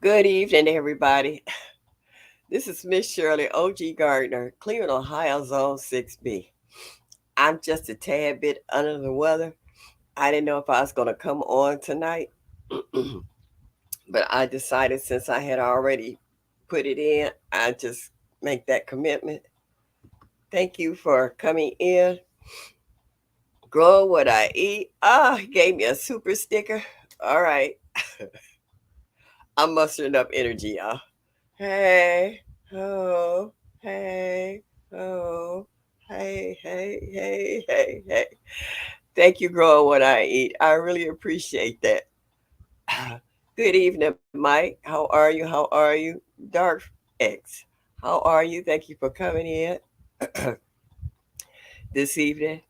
Good evening, everybody. This is Miss Shirley O.G. Gardner, Cleveland, Ohio, Zone 6B. I'm just a tad bit under the weather. I didn't know if I was going to come on tonight, but I decided since I had already put it in, I just make that commitment. Thank you for coming in. Grow what I eat. He gave me a super sticker. All right. I'm mustering up energy, y'all. Hey, oh, hey, oh, hey. Thank you, growing what I eat. I really appreciate that. Good evening, Mike. How are you? How are you? Dark X. How are you? Thank you for coming in this evening.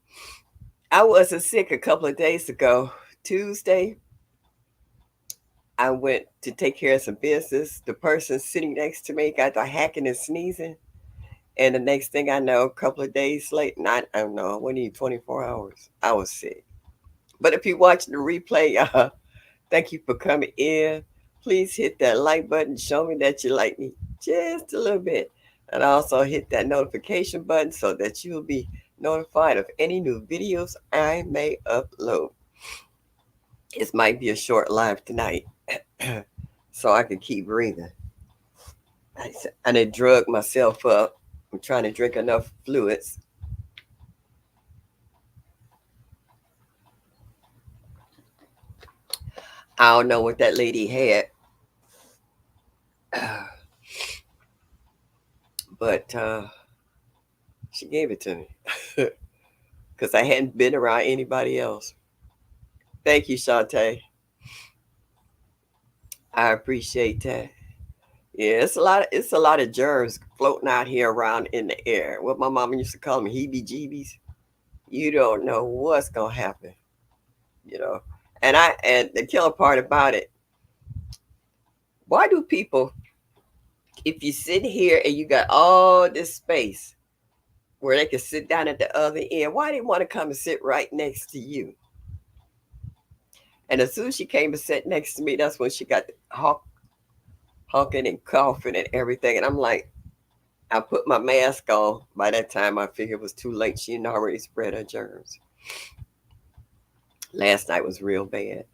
I wasn't sick a couple of days ago. Tuesday, I went to take care of some business. The person sitting next to me got the hacking and sneezing. And the next thing I know, a couple of days late, not I don't know, we need 24 hours. I was sick. But if you're watching the replay, thank you for coming in. Please hit that like button. Show me that you like me just a little bit. And also hit that notification button so that you'll be notified of any new videos I may upload. This might be a short live tonight, so I can keep breathing. I done drug myself up. I'm trying to drink enough fluids. I don't know what that lady had, but she gave it to me because I hadn't been around anybody else. Thank you, Shantae. I appreciate that. Yeah, it's a lot of germs floating out here around in the air. What my mama used to call them heebie-jeebies. You don't know what's gonna happen, you know. And the killer part about it, why do people, if you sit here and you got all this space where they can sit down at the other end, why they want to come and sit right next to you? And as soon as she came and sat next to me, that's when she got honking and coughing and everything. And I'm like, I put my mask on. By that time, I figured it was too late. She had already spread her germs. Last night was real bad,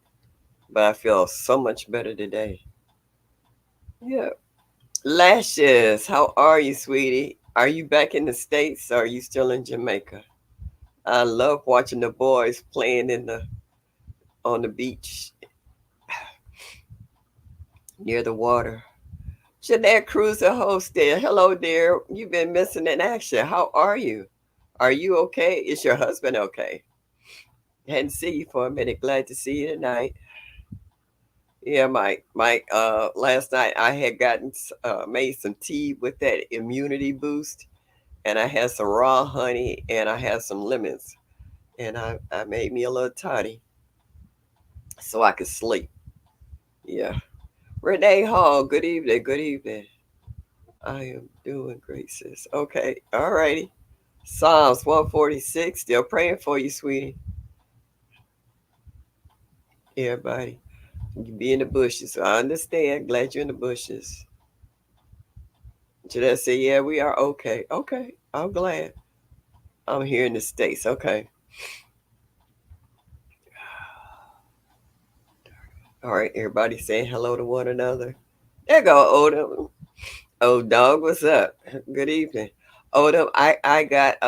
but I feel so much better today. Yeah. Lashes, how are you, sweetie? Are you back in the States or are you still in Jamaica? I love watching the boys playing in the on the beach near the water. Jeanette Cruiser host there. Hello, dear. You've been missing in action. How are you? Are you okay? Is your husband okay? Hadn't seen you for a minute. Glad to see you tonight. Yeah, Mike. Last night I had gotten made some tea with that immunity boost, and I had some raw honey, and I had some lemons, and I made me a little toddy so I could sleep. Yeah. Renee Hall. Good evening. Good evening. I am doing great, sis. Okay. All righty. Psalms 146. Still praying for you, sweetie. Everybody. You be in the bushes. I understand. Glad you're in the bushes. Jeanette said, yeah, we are okay. Okay. I'm glad. I'm here in the States. Okay. All right. Everybody saying hello to one another. There go Odom. Old dog, what's up? Good evening. Odom, I got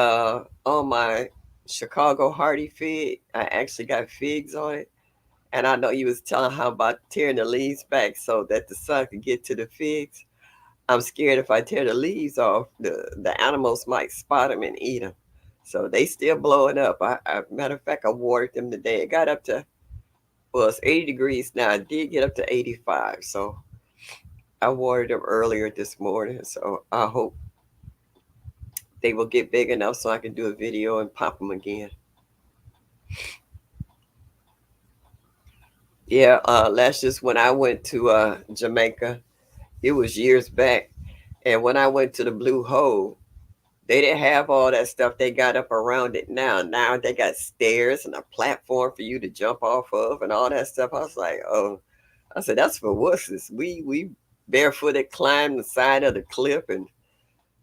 on my Chicago Hardy fig. I actually got figs on it. And I know you was telling how about tearing the leaves back so that the sun could get to the figs. I'm scared if I tear the leaves off, the animals might spot them and eat them. So they still blowing up. Matter of fact, I watered them today. It got up to, well, it's 80 degrees now. I did get up to 85. So I watered them earlier this morning. So I hope they will get big enough so I can do a video and pop them again. Yeah, that's just when I went to Jamaica. It was years back. And when I went to the Blue Hole, they didn't have all that stuff they got up around it now. Now they got stairs and a platform for you to jump off of and all that stuff. I was like, oh. I said, that's for wusses. We barefooted climbed the side of the cliff and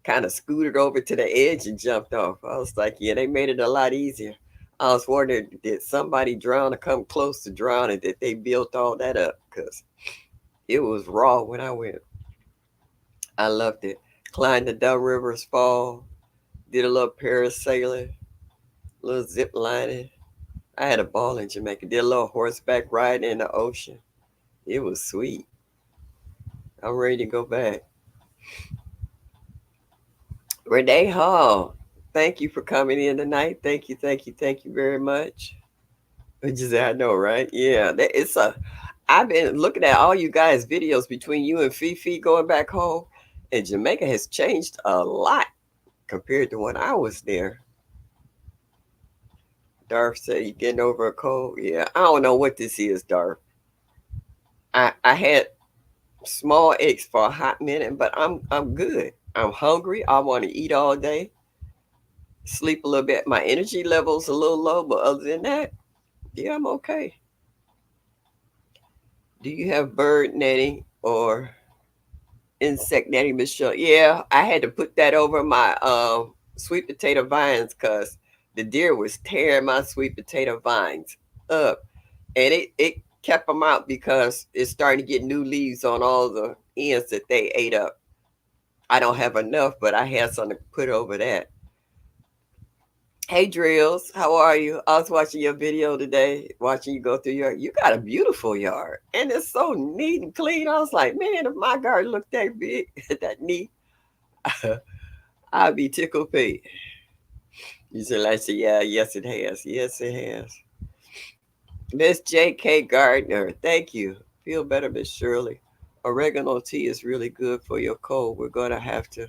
kind of scooted over to the edge and jumped off. I was like, yeah, they made it a lot easier. I was wondering, did somebody drown or come close to drowning? Did they built all that up? Because it was raw when I went. I loved it. Climbed the Dumb Rivers Fall, did a little parasailing, a little zip lining. I had a ball in Jamaica. Did a little horseback riding in the ocean. It was sweet. I'm ready to go back. Renee Hall, thank you for coming in tonight. Thank you very much. Which is, I know, right? Yeah, it's a. I've been looking at all you guys' videos between you and Fifi going back home, and Jamaica has changed a lot compared to when I was there. Darth said you getting over a cold. Yeah, I don't know what this is, Darth. I had small aches for a hot minute, but I'm good. I'm hungry. I want to eat all day, sleep a little bit. My energy level's a little low, but other than that, yeah, I'm okay. Do you have bird netting or insect netting, Michelle? Yeah, I had to put that over my sweet potato vines because the deer was tearing my sweet potato vines up, and it kept them out because it's starting to get new leaves on all the ends that they ate up. I don't have enough, but I had something to put over that. Hey Drills, how are you? I was watching your video today, watching you go through your. You got a beautiful yard, and it's so neat and clean. I was like, man, if my garden looked that big, that neat, I'd be tickled pink. You said, like, say, yeah, yes, it has. Yes, it has. Miss J.K. Gardner, thank you. Feel better, Miss Shirley. Oregano tea is really good for your cold. We're gonna have to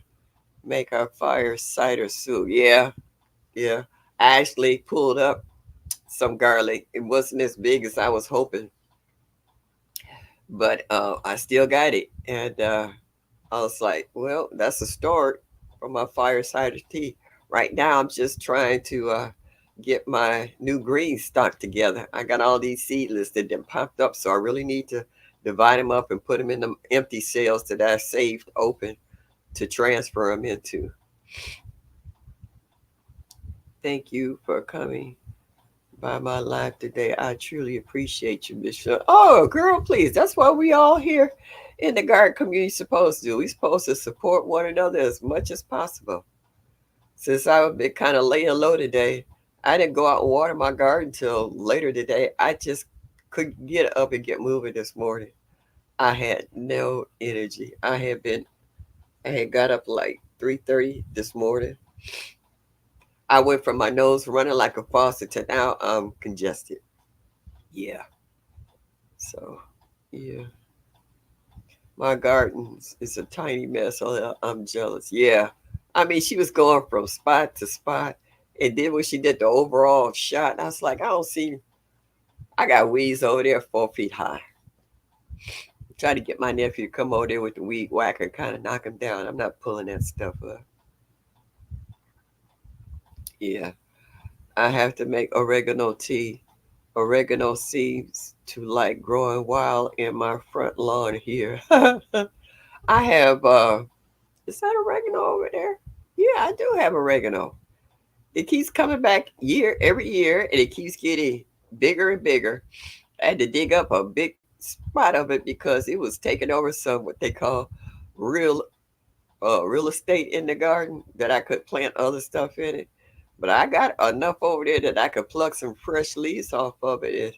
make our fire cider soup. Yeah, yeah. I actually pulled up some garlic. It wasn't as big as I was hoping, but I still got it. And I was like, well, that's a start for my fire cider tea. Right now, I'm just trying to get my new green stock together. I got all these seedless that then popped up, so I really need to divide them up and put them in the empty cells that I saved open to transfer them into. Thank you for coming by my life today. I truly appreciate you, Bishop. Oh, girl, please. That's what we all here in the garden community supposed to do. We supposed to support one another as much as possible. Since I've been kind of laying low today, I didn't go out and water my garden till later today. I just couldn't get up and get moving this morning. I had no energy. I had got up like 3:30 this morning. I went from my nose running like a faucet to now I'm congested. Yeah. So, yeah. My garden is a tiny mess. I'm jealous. Yeah. I mean, she was going from spot to spot. And then when she did the overall shot, I was like, I don't see. I got weeds over there 4 feet high. Try to get my nephew to come over there with the weed whacker and kind of knock him down. I'm not pulling that stuff up. Yeah. I have to make oregano tea. Oregano seems to like growing wild in my front lawn here. I have is that oregano over there? Yeah, I do have oregano. It keeps coming back every year and it keeps getting bigger and bigger. I had to dig up a big spot of it because it was taking over some what they call real real estate in the garden that I could plant other stuff in it. But I got enough over there that I could pluck some fresh leaves off of it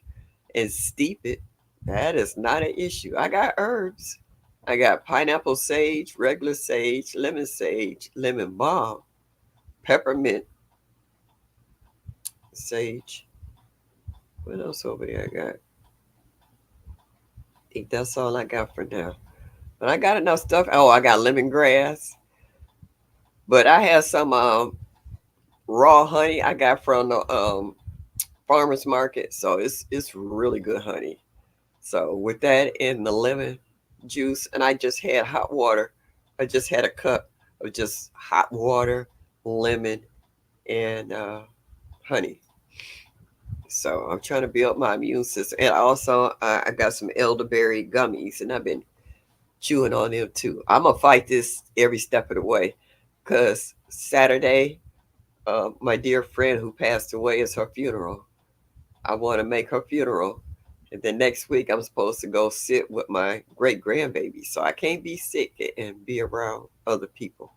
and steep it. That is not an issue. I got herbs. I got pineapple sage, regular sage, lemon balm, peppermint sage. What else over there I got? I think that's all I got for now. But I got enough stuff. Oh, I got lemongrass. But I have some raw honey I got from the farmers market. So it's really good honey. So with that and the lemon juice, and I just had hot water. I just had a cup of just hot water, lemon, and honey. So I'm trying to build my immune system. And also, I got some elderberry gummies, and I've been chewing on them too. I'm gonna fight this every step of the way, cause Saturday, my dear friend who passed away is her funeral. I want to make her funeral, and then next week I'm supposed to go sit with my great grandbaby. So I can't be sick and be around other people.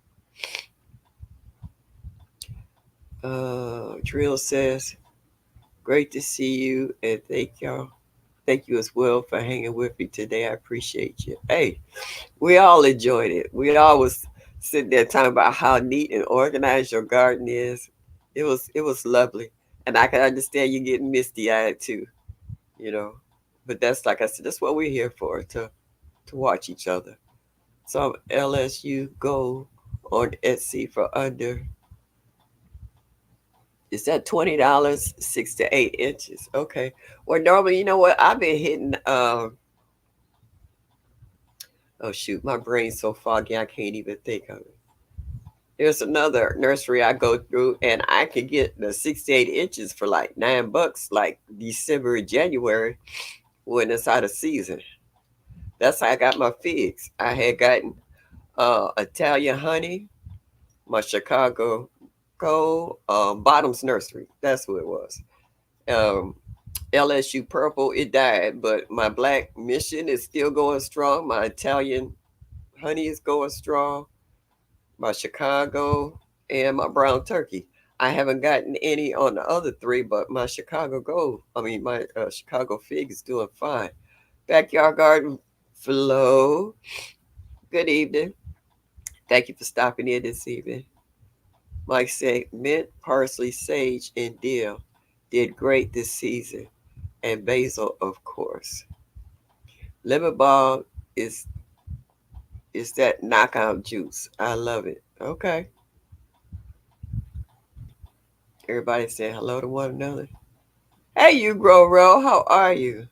Drill says, "Great to see you, and thank y'all. Thank you as well for hanging with me today. I appreciate you." Hey, we all enjoyed it. We all was sitting there talking about how neat and organized your garden is. It was lovely, and I can understand you getting misty eyed too. You know, but that's like I said, that's what we're here for, to watch each other. Some LSU go on Etsy for under, is that $20, 6 to 8 inches? Okay. Well, normally, you know what? I've been hitting. Oh shoot, my brain's so foggy I can't even think of it. There's another nursery I go through, and I can get the 6 to 8 inches for like $9, like December and January when it's out of season. That's how I got my figs. I had gotten Italian honey, my Chicago Gold, Bottoms Nursery. That's who it was. Um, LSU Purple, it died, but my Black Mission is still going strong. My Italian honey is going strong. My Chicago and my brown turkey. I haven't gotten any on the other three, but my Chicago Gold, I mean, my Chicago Fig is doing fine. Backyard Garden Flow, good evening. Thank you for stopping in this evening. Mike said mint, parsley, sage, and dill did great this season, and basil, of course. Lemon balm is is that knockout juice. I love it. Okay, everybody saying hello to one another. Hey, you grow roll, how are you?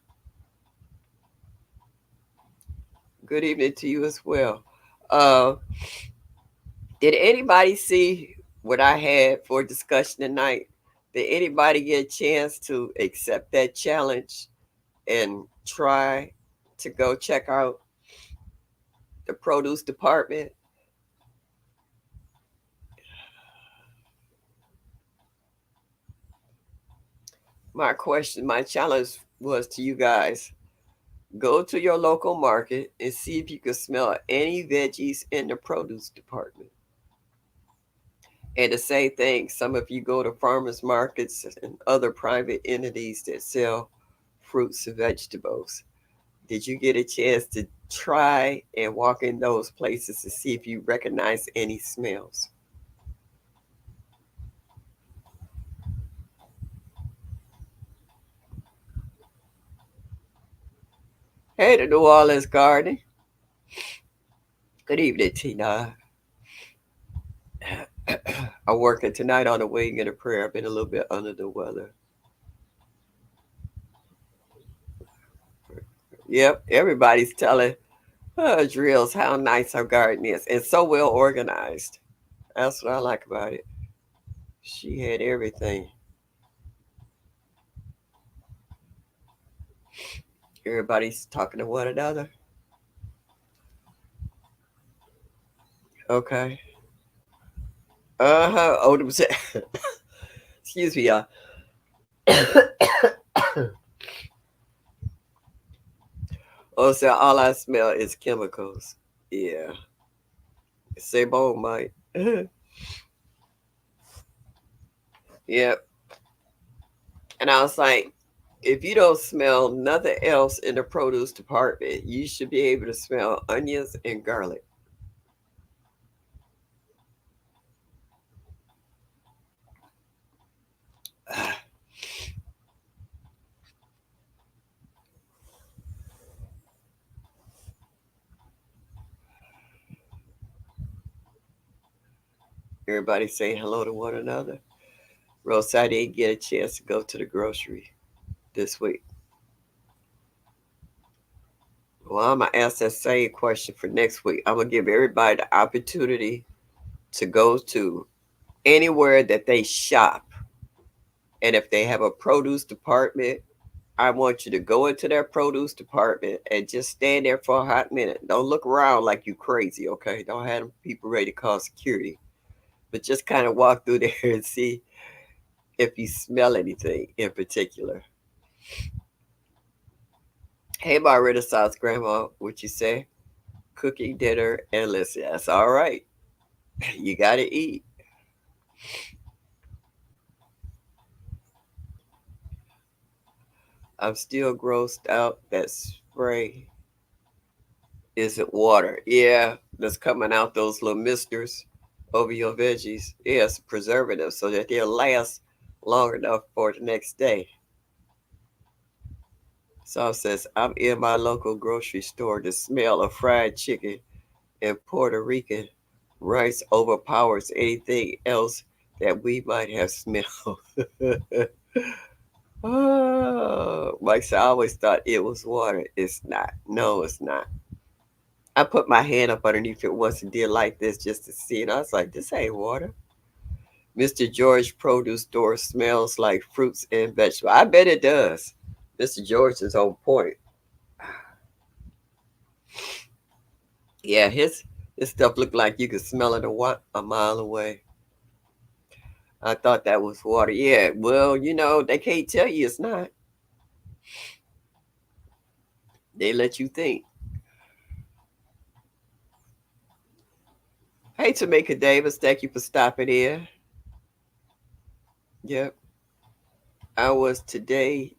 Good evening to you as well. Uh, did anybody see what I had for discussion tonight? Did anybody get a chance to accept that challenge and try to go check out the produce department? My question, my challenge was to you guys, go to your local market and see if you can smell any veggies in the produce department. And the same thing, some of you go to farmers markets and other private entities that sell fruits and vegetables. Did you get a chance to try and walk in those places to see if you recognize any smells? Hey, the New Orleans Garden. Good evening, Tina. I'm working tonight on the wing and a prayer. I've been a little bit under the weather. Yep, everybody's telling Drills how nice our garden is and so well organized. That's what I like about it. She had everything. Everybody's talking to one another. Okay. Uh huh. Odom said, excuse me, y'all. Oh, so all I smell is chemicals. Yeah. Same old, Mike. Yep. And I was like, if you don't smell nothing else in the produce department, you should be able to smell onions and garlic. Everybody saying hello to one another. Rose, I didn't get a chance to go to the grocery this week. Well, I'm gonna ask that same question for next week. I'm gonna give everybody the opportunity to go to anywhere that they shop And if they have a produce department, I want you to go into their produce department and just stand there for a hot minute. Don't look around like you crazy, okay? Don't have people ready to call security. But just kind of walk through there and see if you smell anything in particular. Hey, my Renaissance grandma, what you say? Cooking dinner and listen. That's all right. You got to eat. I'm still grossed out. That spray isn't water. Yeah, that's coming out those little misters over your veggies. Yeah, it's a preservative so that they'll last long enough for the next day. Saul says, I'm in my local grocery store. The smell of fried chicken and Puerto Rican rice overpowers anything else that we might have smelled. Oh, Mike said, I always thought it was water. It's not. No, it's not. I put my hand up underneath it once and did like this just to see it. I was like, this ain't water. Mr. George produce store smells like fruits and vegetables. I bet it does. Mr. George is on point. Yeah, his stuff looked like you could smell it a mile away. I thought that was water. Yeah, well, they can't tell you it's not. They let you think. Hey, Tamika Davis, thank you for stopping in. Yep. I was today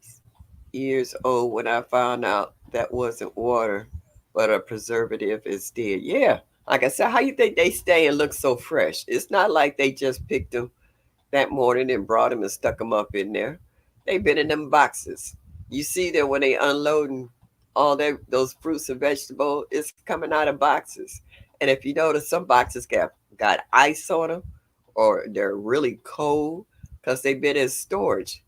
years old when I found out that wasn't water, but a preservative instead. Yeah. Like I said, how you think they stay and look so fresh? It's not like they just picked them that morning and brought them and stuck them up in there. They've been in them boxes. You see that when they unloading all those fruits and vegetables, it's coming out of boxes. And if you notice, some boxes got ice on them, or they're really cold because they've been in storage.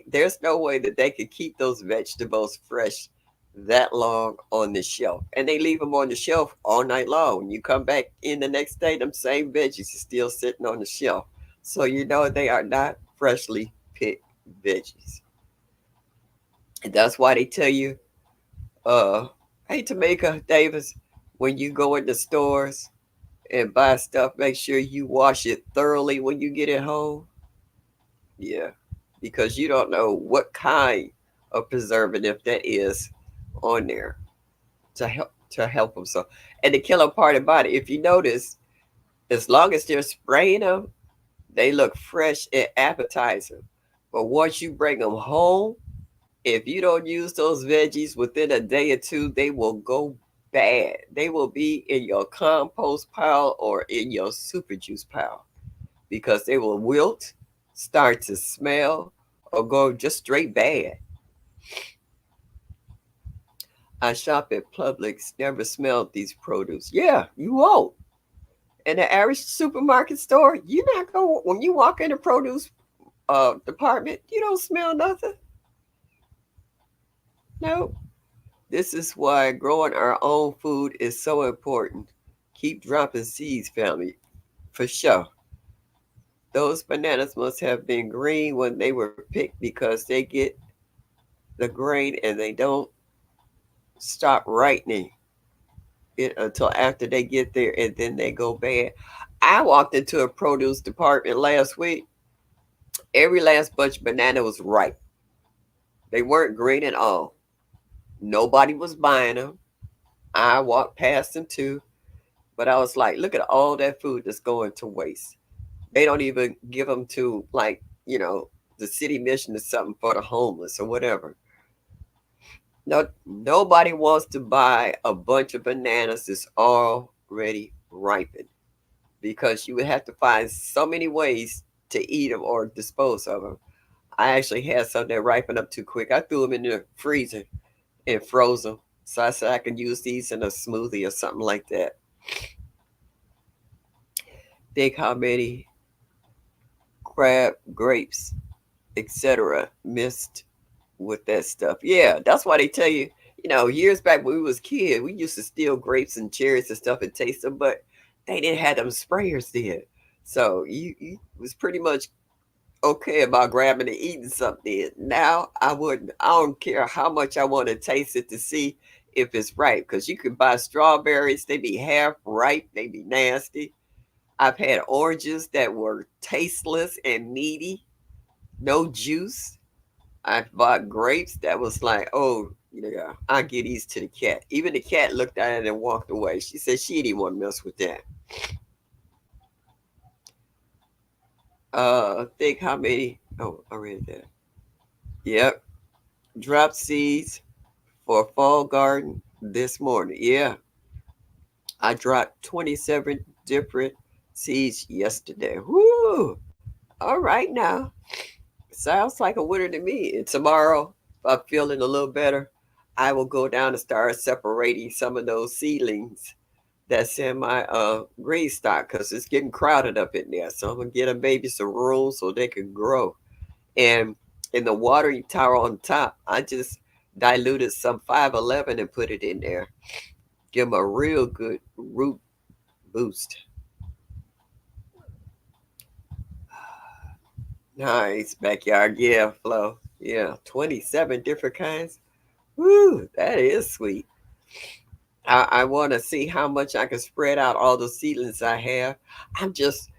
There's no way that they could keep those vegetables fresh that long on the shelf, and they leave them on the shelf all night long. When you come back in the next day, them same veggies are still sitting on the shelf. So you know they are not freshly picked veggies. And that's why they tell you, uh, hey Tamika Davis, when you go into stores and buy stuff, make sure you wash it thoroughly when you get it home. Yeah, because you don't know what kind of preservative that is on there to help them. So, and the killer part about it, if you notice, as long as they're spraying them, they look fresh and appetizing. But once you bring them home, if you don't use those veggies within a day or two, they will go bad. They will be in your compost pile or in your super juice pile because they will wilt, start to smell, or go just straight bad. I shop at Publix, never smelled these produce. Yeah, you won't. In the average supermarket store, you're not going, when you walk in the produce department, you don't smell nothing. No. This is why growing our own food is so important. Keep dropping seeds, family, for sure. Those bananas must have been green when they were picked because they get the grain and they don't stop ripening it until after they get there and then they go bad. I walked into a produce department last week. Every last bunch of banana was ripe. They weren't green at all. Nobody was buying them. I walked past them too, but I was like, look at all that food that's going to waste. They don't even give them to, like, the city mission or something for the homeless or whatever. No, nobody wants to buy a bunch of bananas that's already ripened because you would have to find so many ways to eat them or dispose of them. I actually had some that ripened up too quick. I threw them in the freezer and froze them. So I said I could use these in a smoothie or something like that. Think how many crab, grapes, etc. missed with that stuff. Yeah, that's why they tell you, years back when we was kids, we used to steal grapes and cherries and stuff and taste them, but they didn't have them sprayers then. So you was pretty much okay about grabbing and eating something. Now I wouldn't. I don't care how much I want to taste it to see if it's ripe. Because you can buy strawberries, they be half ripe, they be nasty. I've had oranges that were tasteless and meaty, no juice. I bought grapes that was like, oh, yeah, I'll give these to the cat. Even the cat looked at it and walked away. She said she didn't want to mess with that. Think how many? Oh, I read that. Yep, drop seeds for a fall garden this morning. Yeah, I dropped 27 different seeds yesterday. Woo! All right now. Sounds like a winner to me. And tomorrow, if I'm feeling a little better, I will go down and start separating some of those seedlings that's in my green stock because it's getting crowded up in there. So I'm gonna get them baby some room so they can grow. And in the watering tower on top, I just diluted some 511 and put it in there. Give them a real good root boost. Nice backyard, yeah, Flo. Yeah, 27 different kinds. Woo, that is sweet. I want to see how much I can spread out all the seedlings I have. I'm just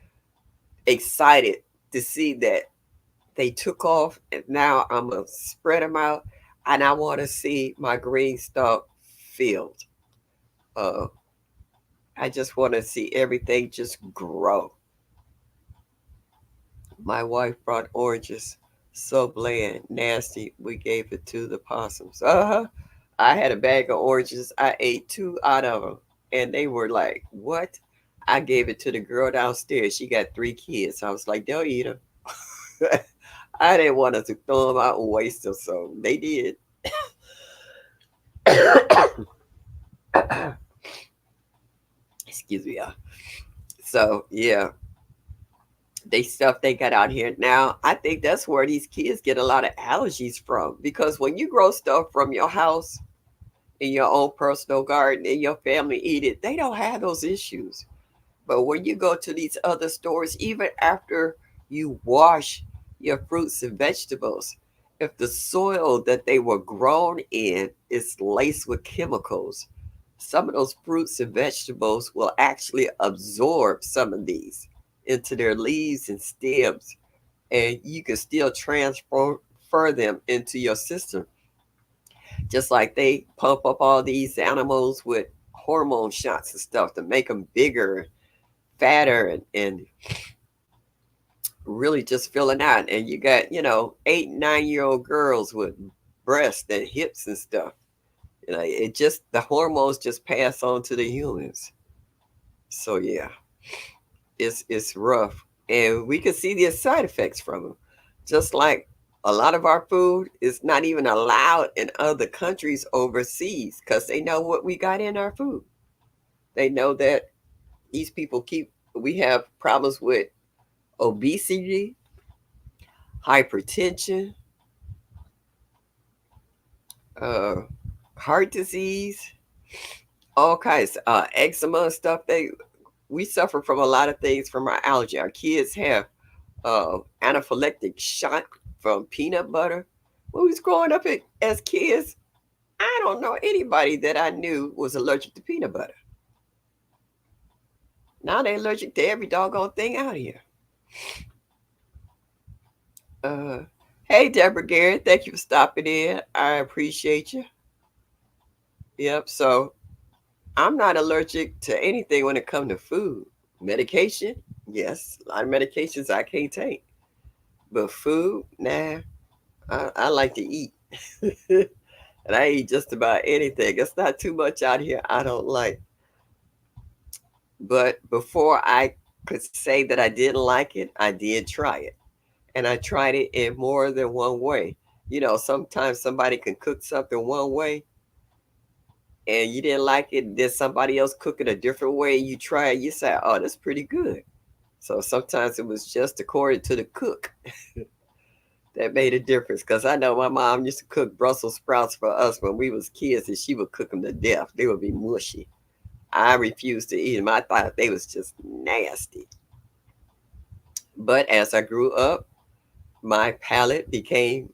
excited to see that they took off, and now I'm gonna spread them out, and I want to see my green stalk filled. Uh, I just want to see everything just grow. My wife brought oranges, so bland, nasty. We gave it to the possums. Uh huh. I had a bag of oranges. I ate two out of them, and they were like, "What?" I gave it to the girl downstairs. She got three kids. I was like, "They'll eat them." I didn't want to throw them out and waste them, so they did. Excuse me, y'all. So yeah, they stuff they got out here now. I think that's where these kids get a lot of allergies from because when you grow stuff from your house in your own personal garden and your family eat it, they don't have those issues. But when you go to these other stores, even after you wash your fruits and vegetables, if the soil that they were grown in is laced with chemicals, some of those fruits and vegetables will actually absorb some of these into their leaves and stems, and you can still transfer them into your system. Just like they pump up all these animals with hormone shots and stuff to make them bigger, fatter, and really just filling out. And you got, 8, 9 year old girls with breasts and hips and stuff. It just, the hormones just pass on to the humans. So yeah, it's rough. And we can see the side effects from them. Just like a lot of our food is not even allowed in other countries overseas because they know what we got in our food. They know that these people we have problems with obesity, hypertension, uh, heart disease, all kinds, eczema and stuff. We suffer from a lot of things from our allergy. Our kids have anaphylactic shock from peanut butter. When we was growing up as kids, I don't know anybody that I knew was allergic to peanut butter. Now they're allergic to every doggone thing out here. Uh, hey, Deborah Garrett, thank you for stopping in. I appreciate you. Yep. So I'm not allergic to anything when it comes to food. Medication, yes, a lot of medications I can't take, but food, nah. I like to eat, and I eat just about anything. It's not too much out here I don't like. But before I could say that I didn't like it, I did try it, and I tried it in more than one way. Sometimes somebody can cook something one way and you didn't like it, then somebody else cook it a different way, you try it, you say, oh, that's pretty good. So sometimes it was just according to the cook that made a difference. Because I know my mom used to cook Brussels sprouts for us when we was kids, and she would cook them to death. They would be mushy. I refused to eat them. I thought they was just nasty. But as I grew up, my palate became,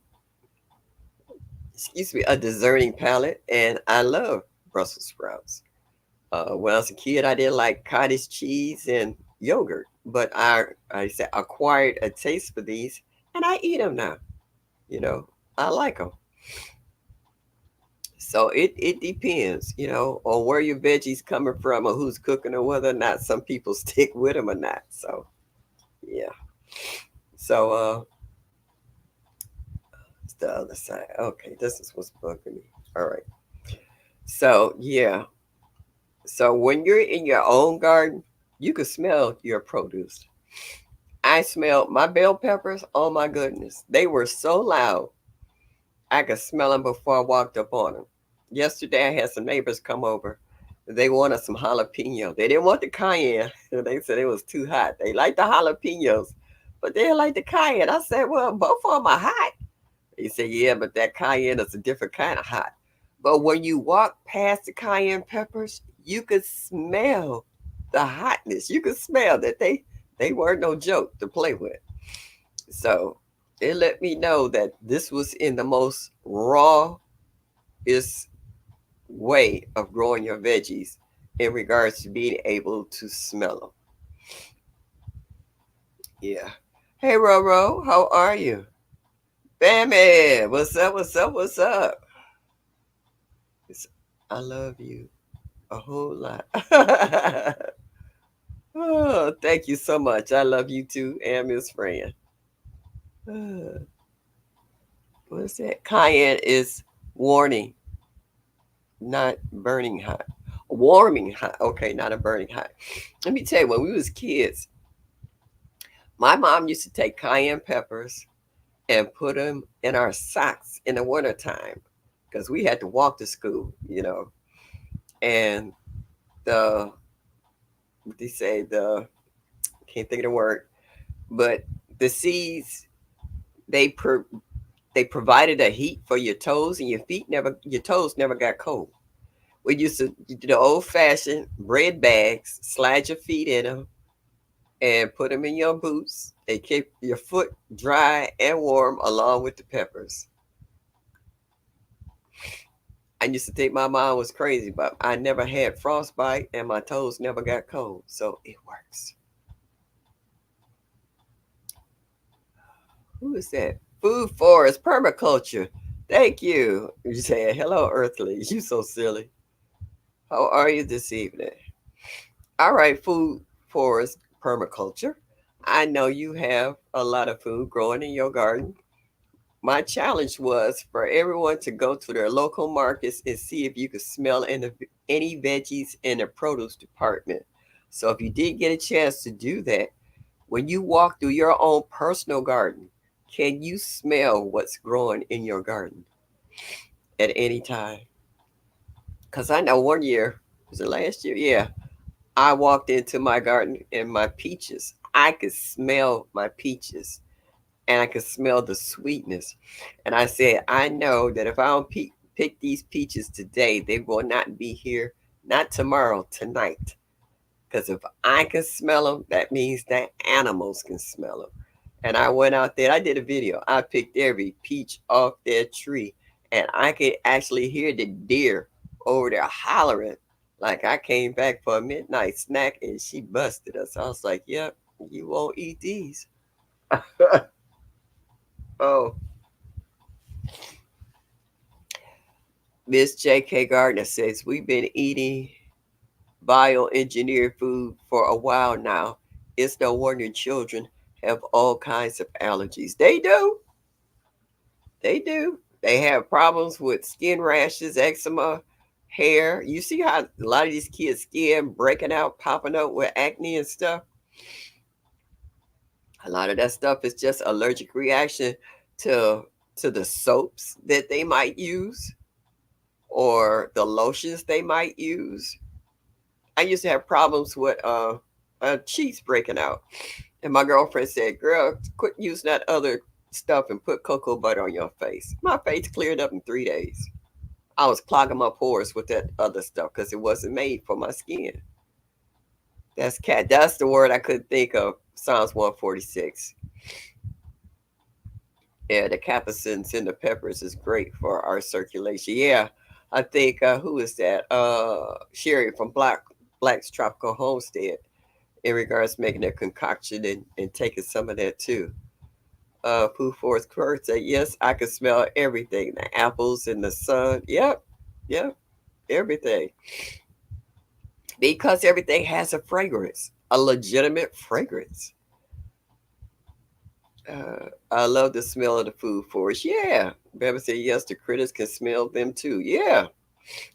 excuse me, a discerning palate, and I love Brussels sprouts. When I was a kid, I didn't like cottage cheese and yogurt, but I said acquired a taste for these, and I eat them now. You know, I like them. So it depends, on where your veggies coming from or who's cooking or whether or not some people stick with them or not. So yeah. So it's the other side. Okay, this is what's bugging me. All right. So yeah. So when you're in your own garden, you can smell your produce. I smelled my bell peppers. Oh my goodness, they were so loud. I could smell them before I walked up on them. Yesterday, I had some neighbors come over. They wanted some jalapeno. They didn't want the cayenne. They said it was too hot. They liked the jalapenos, but they didn't like the cayenne. I said, well, both of them are hot. He said, yeah, but that cayenne is a different kind of hot. But when you walk past the cayenne peppers, you could smell the hotness. You could smell that they weren't no joke to play with. So it let me know that this was in the most raw is way of growing your veggies in regards to being able to smell them. Yeah. Hey Roro, how are you? Bammy, what's up? What's up? What's up? It's, I love you a whole lot. Oh, thank you so much. I love you too, and Miss Fran. Uh, what's that? Cayenne is warning, not burning hot. Warming hot. Okay, not a burning hot. Let me tell you, when we was kids, my mom used to take cayenne peppers and put them in our socks in the wintertime because we had to walk to school. And the, what they say, the, can't think of the word, but the seeds, they per, they provided a heat for your toes, and your toes never got cold. We used to do the old fashioned bread bags, slide your feet in them, and put them in your boots. They keep your foot dry and warm along with the peppers. I used to think my mom was crazy, but I never had frostbite and my toes never got cold. So it works. Who is that? Food forest permaculture. Thank you. You said, hello, Earthly. You so silly. How are you this evening? All right, food forest permaculture. I know you have a lot of food growing in your garden. My challenge was for everyone to go to their local markets and see if you could smell any veggies in the produce department. So if you did get a chance to do that, when you walk through your own personal garden, can you smell what's growing in your garden at any time? Because I know one year, was it last year? Yeah, I walked into my garden and my peaches, I could smell my peaches and I could smell the sweetness. And I said, I know that if I don't pick these peaches today, they will not be here, not tomorrow, tonight. Because if I can smell them, that means that animals can smell them. And I went out there, I did a video. I picked every peach off that tree, and I could actually hear the deer over there hollering. Like I came back for a midnight snack and she busted us. I was like, yep, you won't eat these. Oh, Miss J.K. Gardner says, we've been eating bioengineered food for a while now. It's no wonder children have all kinds of allergies. They do. They do. They have problems with skin rashes, eczema, hair. You see how a lot of these kids' skin breaking out, popping up with acne and stuff? A lot of that stuff is just allergic reaction to to the soaps that they might use or the lotions they might use. I used to have problems with cheeks breaking out. And my girlfriend said, girl, quit using that other stuff and put cocoa butter on your face. My face cleared up in 3 days. I was clogging my pores with that other stuff because it wasn't made for my skin. That's cat. That's the word I couldn't think of. Psalms 146. Yeah, the capsaicins in the peppers is great for our circulation. Yeah, I think who is that? Sherry from Black's Tropical Homestead in regards to making a concoction and taking some of that too. Pooh Force Court said, yes, I can smell everything. The apples in the sun. Yep, yep, everything. Because everything has a fragrance, a legitimate fragrance. I love the smell of the food forest. Yeah. Beverly said, yes, the critters can smell them too. Yeah.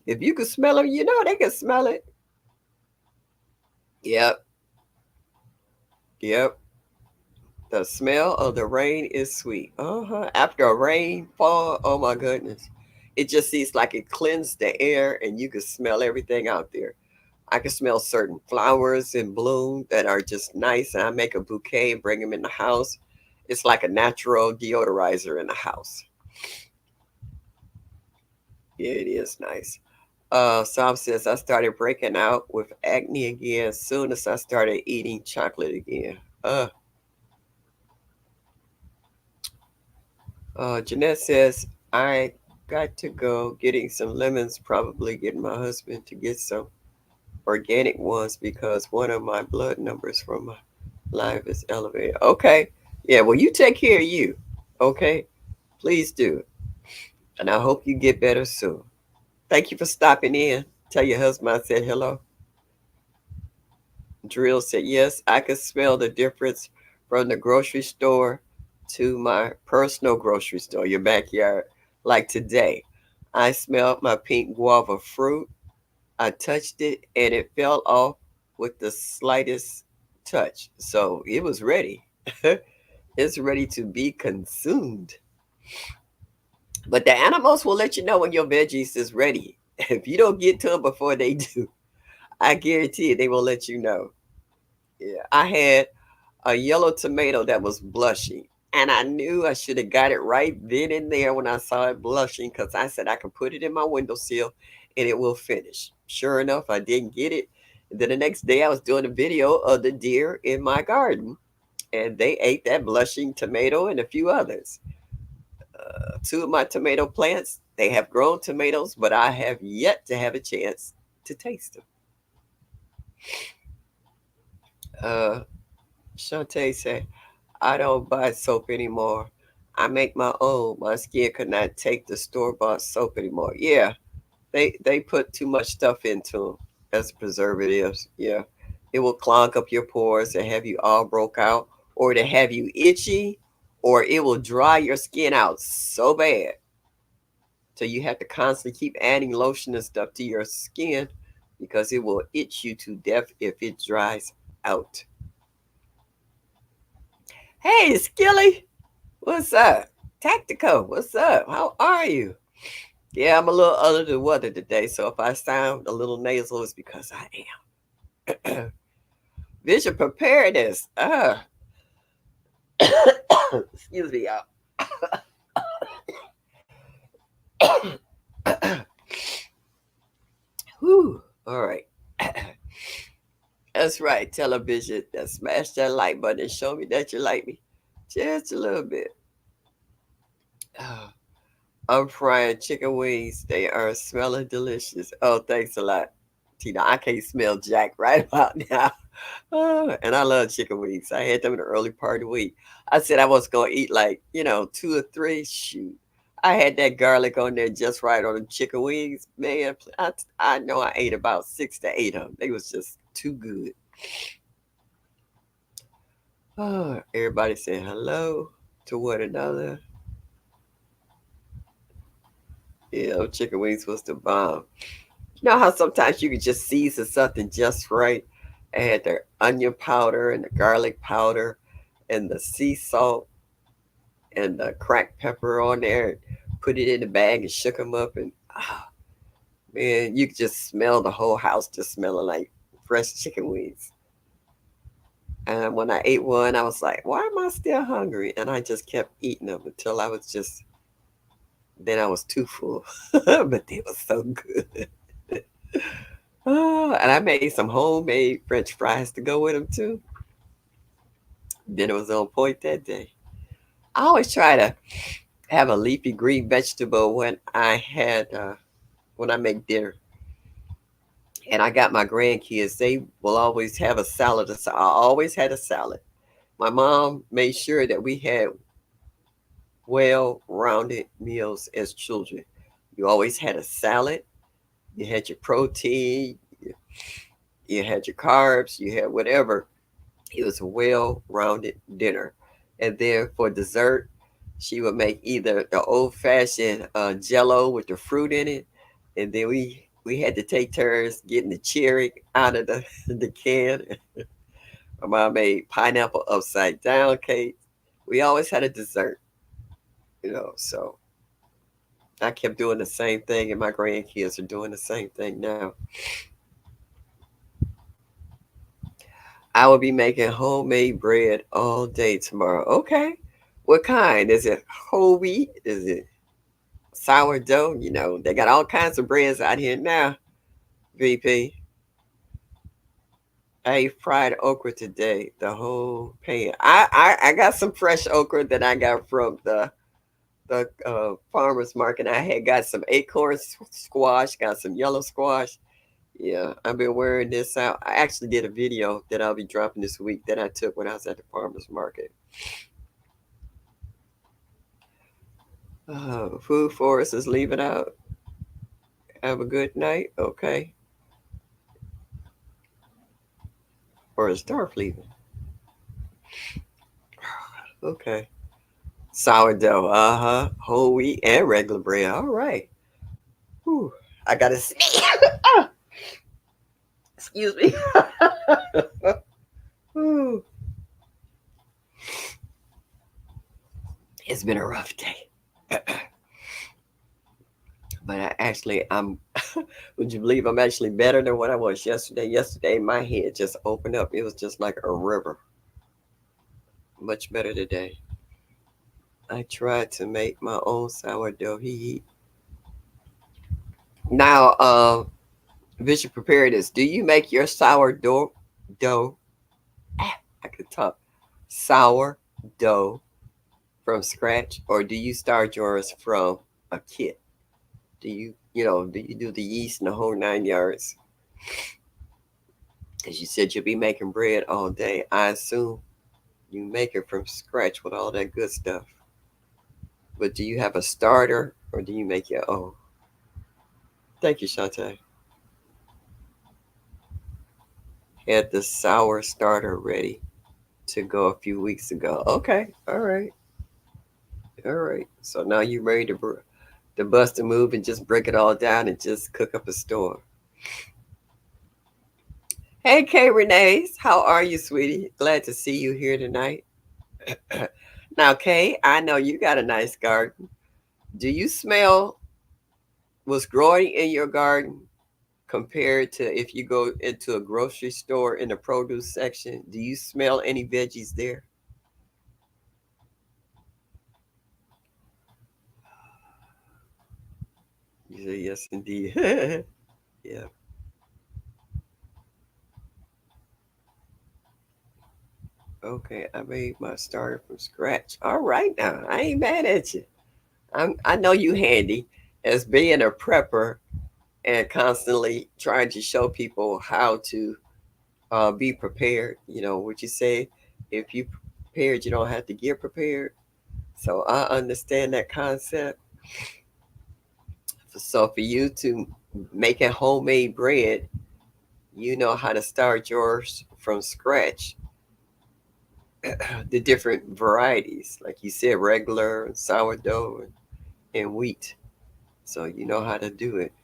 If you can smell them, you know they can smell it. Yep. Yep. The smell of the rain is sweet. Uh-huh. After a rainfall, oh my goodness. It just seems like it cleansed the air and you can smell everything out there. I can smell certain flowers in bloom that are just nice, and I make a bouquet and bring them in the house. It's like a natural deodorizer in the house. Yeah, it is nice. Sam says I started breaking out with acne again as soon as I started eating chocolate again. Jeanette says I got to go getting some lemons. Probably getting my husband to get some organic ones because one of my blood numbers from my life is elevated. Okay, yeah. Well, you take care of you. Okay, please do, and I hope you get better soon. Thank you for stopping in. Tell your husband I said hello. Drill said, yes, I could smell the difference from the grocery store to my personal grocery store, your backyard. Like today, I smelled my pink guava fruit. I touched it and it fell off with the slightest touch. So it was ready. It's ready to be consumed. But the animals will let you know when your veggies is ready. If you don't get to them before they do, I guarantee you they will let you know. Yeah, I had a yellow tomato that was blushing. And I knew I should have got it right then and there when I saw it blushing because I said I could put it in my windowsill and it will finish. Sure enough, I didn't get it. And then the next day, I was doing a video of the deer in my garden and they ate that blushing tomato and a few others. Two of my tomato plants, they have grown tomatoes, but I have yet to have a chance to taste them. Uh, Shantae said, I don't buy soap anymore. I make my own. My skin could not take the store bought soap anymore. Yeah, they put too much stuff into them as preservatives. Yeah, it will clog up your pores and have you all broke out, or to have you itchy, or it will dry your skin out so bad. So you have to constantly keep adding lotion and stuff to your skin because it will itch you to death if it dries out. Hey, Skilly, what's up? Tactical, what's up? How are you? Yeah, I'm a little under the weather today, so if I sound a little nasal, it's because I am. Vision preparedness. Excuse me, y'all. Whew. All right. That's right. Television. That smash that like button and show me that you like me. Just a little bit. Uh, I'm frying chicken wings. They are smelling delicious. Oh, thanks a lot, Tina. I can't smell Jack right about now. And I love chicken wings. I had them in the early part of the week. I said I was gonna eat like, two or three. Shoot. I had that garlic on there just right on the chicken wings. Man, I know I ate about 6 to 8 of them. They was just too good. Oh, everybody saying hello to one another. Yeah, chicken wings was the bomb. You know how sometimes you can just season something just right? I had the onion powder and the garlic powder and the sea salt and the cracked pepper on there and put it in the bag and shook them up. And man, you could just smell the whole house just smelling like fresh chicken wings. And when I ate one, I was like, why am I still hungry? And I just kept eating them until I was just, then I was too full. But they were so good. And I made some homemade French fries to go with them too. Dinner was on point that day. I always try to have a leafy green vegetable when I make dinner. And I got my grandkids, they will always have a salad. So I always had a salad. My mom made sure that we had well rounded meals as children. You always had a salad, you had your protein, you had your carbs, you had whatever. It was a well rounded dinner. And then for dessert, she would make either the old fashioned jello with the fruit in it. And then we had to take turns getting the cherry out of the can. My mom made pineapple upside down cake. We always had a dessert, so I kept doing the same thing, and my grandkids are doing the same thing now. I will be making homemade bread all day tomorrow. Okay. What kind? Is it whole wheat? Is it sourdough? They got all kinds of breads out here now, VP. I ate fried okra today, the whole pan. I got some fresh okra that I got from the farmer's market. I had got some acorn squash, got some yellow squash. Yeah, I've been wearing this out. I actually did a video that I'll be dropping this week that I took when I was at the farmer's market. Food Forest is leaving out. Have a good night. Okay. Or is Darth leaving? Okay. Sourdough. Uh huh. Whole wheat and regular bread. All right. Whew. I got to sneeze. Excuse me. Whew. It's been a rough day. But I'm, would you believe I'm actually better than what I was yesterday? Yesterday, my head just opened up. It was just like a river. Much better today. I tried to make my own sourdough. Now, Bishop Preparedness, do you make your dough? I could talk. Sourdough from scratch, or do you start yours from a kit? Do you do the yeast and the whole 9 yards? As you said, you'll be making bread all day. I assume you make it from scratch with all that good stuff. But do you have a starter, or do you make your own? Thank you, Shantae. Had the sour starter ready to go a few weeks ago. Okay, all right, all right. So now you're ready to bust a move and just break it all down and just cook up a store. Hey, Kay Renee's, how are you, sweetie? Glad to see you here tonight. Now, Kay, I know you got a nice garden. Do you smell what's growing in your garden compared to if you go into a grocery store in the produce section? Do you smell any veggies there? You say yes, indeed. Yeah. Okay, I made my starter from scratch. All right, now I ain't mad at you. I know you handy as being a prepper and constantly trying to show people how to be prepared. What you say, if you prepared, you don't have to get prepared. So I understand that concept. So for you to making homemade bread, you know how to start yours from scratch. The different varieties, like you said, regular, sourdough, and wheat. So you know how to do it.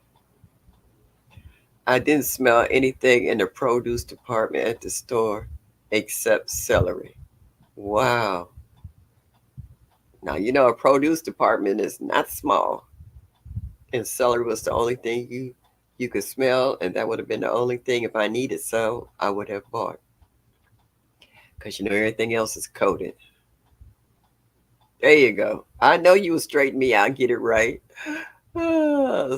I didn't smell anything in the produce department at the store except celery. Wow. Now a produce department is not small, and celery was the only thing you could smell, and that would have been the only thing if I needed some I would have bought, because everything else is coated. There you go. I know you will straighten me out, get it right.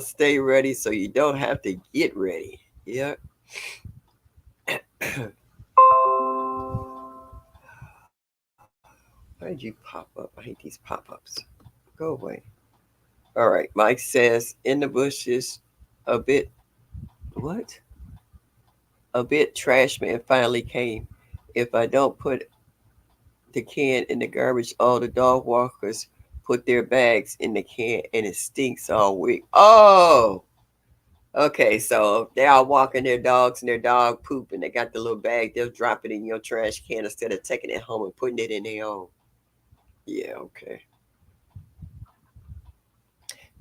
Stay ready so you don't have to get ready. Yeah. Why did you pop up? I hate these pop ups. Go away. All right. Mike says, in the bushes, a bit, what? A bit trash man finally came. If I don't put the can in the garbage, all the dog walkers put their bags in the can and it stinks all week. Oh, okay. So they are walking their dogs and their dog poop and they got the little bag. They'll drop it in your trash can instead of taking it home and putting it in their own. Yeah, okay.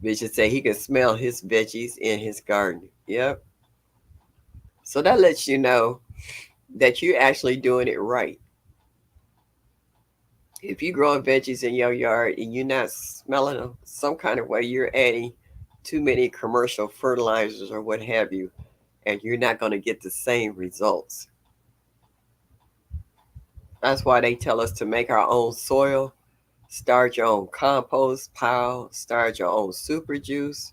Bishop say he can smell his veggies in his garden. Yep. So that lets you know that you're actually doing it right. If you grow veggies in your yard and you're not smelling them some kind of way, you're adding too many commercial fertilizers or what have you, and you're not going to get the same results. That's why they tell us to make our own soil, start your own compost pile, start your own super juice,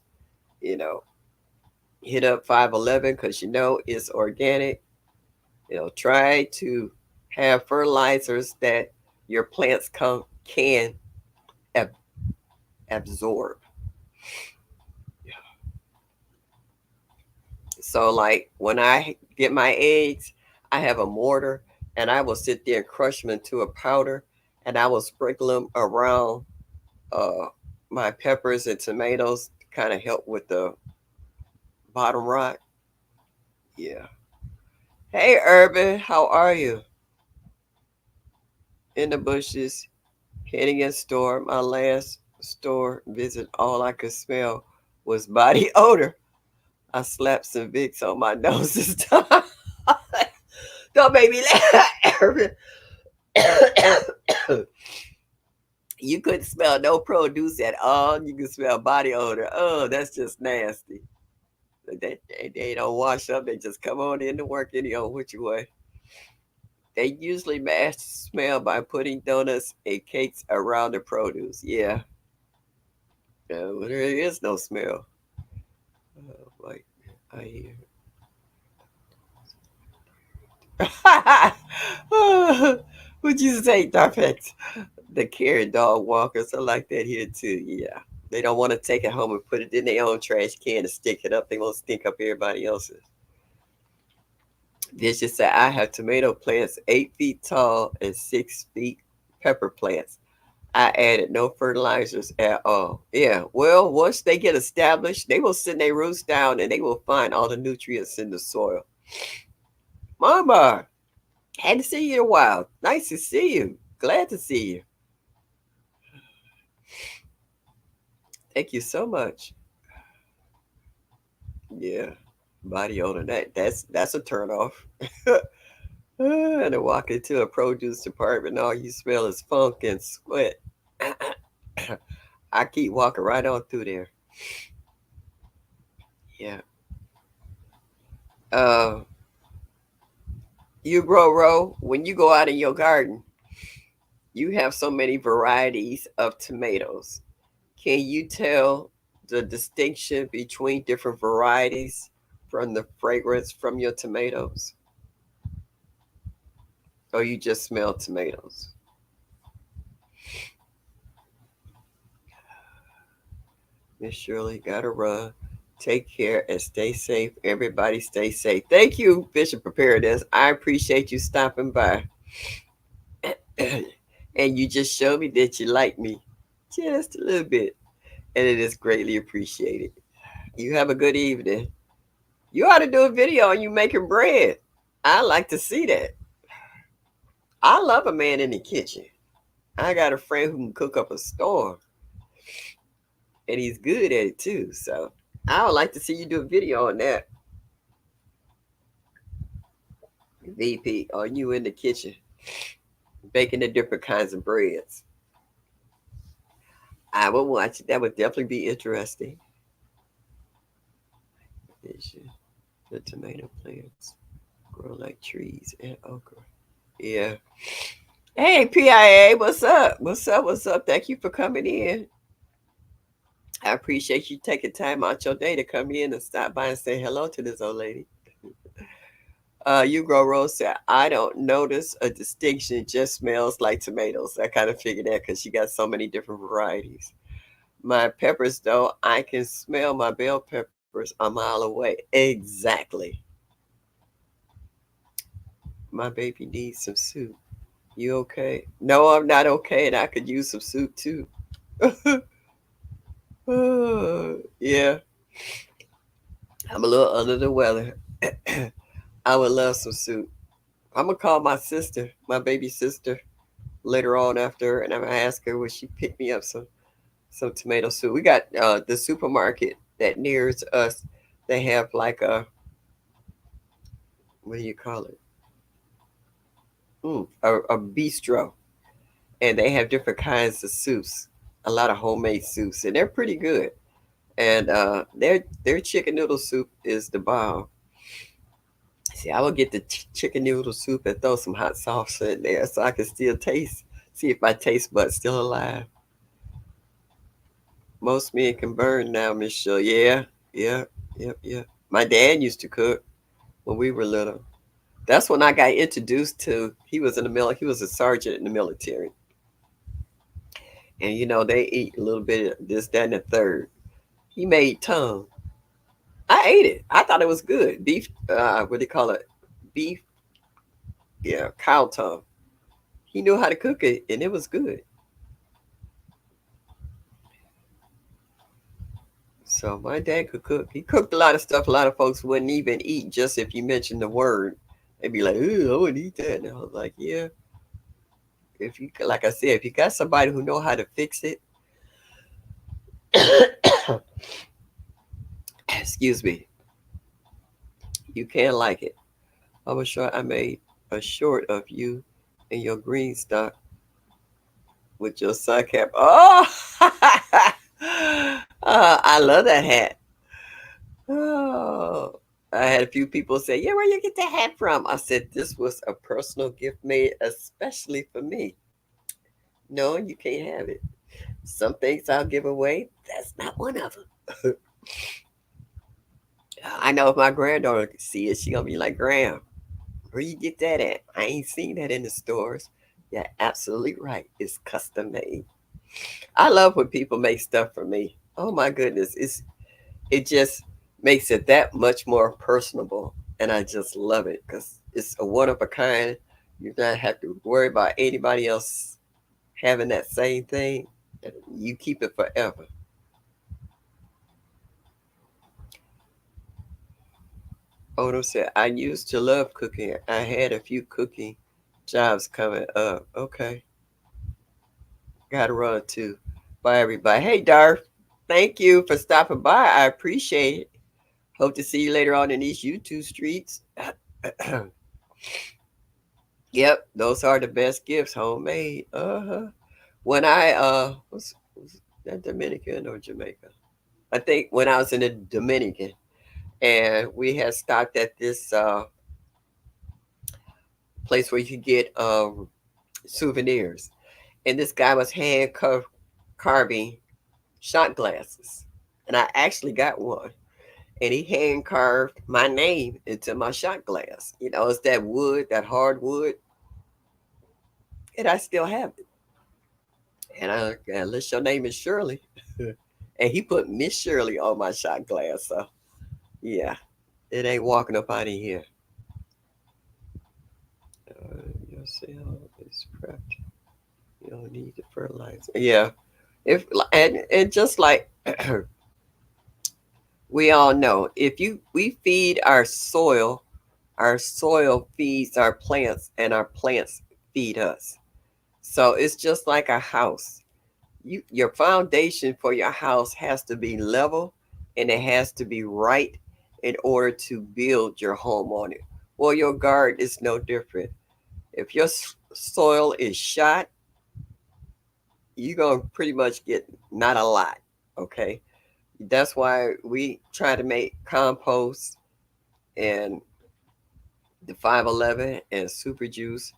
you know, hit up 511 because you know it's organic. Try to have fertilizers that your plants can ab- absorb. So, like when I get my eggs, I have a mortar and I will sit there and crush them into a powder and I will sprinkle them around uh, my peppers and tomatoes to kind of help with the bottom rot. Yeah. Hey, Urban, how are you? In the bushes, heading in store. My last store visit, all I could smell was body odor. I slapped some Vicks on my nose this time. Don't make me laugh, Urban. You couldn't smell no produce at all. You could smell body odor. Oh, that's just nasty. They don't wash up. They just come on into work any old which way. They usually mask the smell by putting donuts and cakes around the produce. Yeah, well, there is no smell. Like I hear. What'd you say, Darpex? The carrot dog walkers are like that here too. Yeah. They don't want to take it home and put it in their own trash can and stick it up. They won't stink up everybody else's. This just said I have tomato plants 8 feet tall and 6 feet pepper plants. I added no fertilizers at all. Yeah, well, once they get established, they will send their roots down and they will find all the nutrients in the soil. Mama, hadn't seen you in a while. Nice to see you. Glad to see you. Thank you so much. Yeah, body odor. That's a turn off. And to walk into a produce department, all you smell is funk and sweat. I keep walking right on through there. Yeah. Uh, you grow row when you go out in your garden. You have so many varieties of tomatoes. Can you tell the distinction between different varieties from the fragrance from your tomatoes? Or you just smell tomatoes? Miss Shirley, gotta run. Take care and stay safe. Everybody stay safe. Thank you, Bishop Preparedness. I appreciate you stopping by. And you just showed me that you like me just a little bit. And it is greatly appreciated. You have a good evening. You ought to do a video on you making bread. I like to see that. I love a man in the kitchen. I got a friend who can cook up a storm, and he's good at it too. So I would like to see you do a video on that. VP, on you in the kitchen, baking the different kinds of breads. I will watch it. That would definitely be interesting. The tomato plants grow like trees and okra. Yeah. Hey, PIA, what's up? What's up? What's up? Thank you for coming in. I appreciate you taking time out your day to come in and stop by and say hello to this old lady. You grow rose said, I don't notice a distinction, it just smells like tomatoes. I kind of figured that because she got so many different varieties. My peppers, though, I can smell my bell peppers a mile away. Exactly. My baby needs some soup. You okay? No, I'm not okay, and I could use some soup too. Yeah, I'm a little under the weather. I would love some soup. I'm gonna call my sister, my baby sister, later on after, and I'm gonna ask her would she pick me up some tomato soup. We got the supermarket that nears us. They have like what do you call it? A bistro, and they have different kinds of soups. A lot of homemade soups, and they're pretty good. And their chicken noodle soup is the bomb. See, I would get the chicken noodle soup and throw some hot sauce in there so I can still taste, see if my taste bud's still alive. Most men can burn now, Miss Shaw. Yeah, yeah, yep, yeah. My dad used to cook when we were little. That's when I got introduced to. He was in the He was a sergeant in the military, and they eat a little bit of this, that, and the third. He made tongue. I ate it. I thought it was good. Beef. What do you call it? Beef. Yeah, cow tongue. He knew how to cook it, and it was good. So my dad could cook. He cooked a lot of stuff a lot of folks wouldn't even eat just if you mentioned the word. They'd be like, "Ooh, I wouldn't eat that." And I was like, "Yeah, if you like I said, if you got somebody who know how to fix it, excuse me, you can like it." I was sure I made a short of you and your green stock with your sun cap. Oh, I love that hat. Oh, I had a few people say, "Yeah, where you get that hat from?" I said, "This was a personal gift made especially for me." No, you can't have it. Some things I'll give away. That's not one of them. I know if my granddaughter could see it, she gonna be like, "Graham, where you get that at? I ain't seen that in the stores." Yeah, absolutely right. It's custom made. I love when people make stuff for me. Oh my goodness, it just makes it that much more personable, and I just love it because it's a one of a kind. You don't have to worry about anybody else having that same thing. You keep it forever. Odo said, "I used to love cooking. I had a few cooking jobs coming up." Okay, gotta run too. Bye, everybody. Hey, Darth. Thank you for stopping by. I appreciate it. Hope to see you later on in these YouTube streets. Yep, those are the best gifts, homemade. Uh-huh. When I was that Dominican or Jamaica? I think when I was in the Dominican, and we had stopped at this place where you could get souvenirs, and this guy was carving shot glasses, and I actually got one. And he hand carved my name into my shot glass. It's that wood, that hard wood, and I still have it. And unless your name is Shirley, and he put Miss Shirley on my shot glass. So yeah, it ain't walking up out of here. Your cell is prepped. You don't need the fertilizer. Yeah, if and just like we all know, if we feed our soil feeds our plants, and our plants feed us. So it's just like a house. Your foundation for your house has to be level, and it has to be right in order to build your home on it. Well, your garden is no different. If your soil is shot, you're going to pretty much get not a lot. Okay. That's why we try to make compost and the 511 and super juice.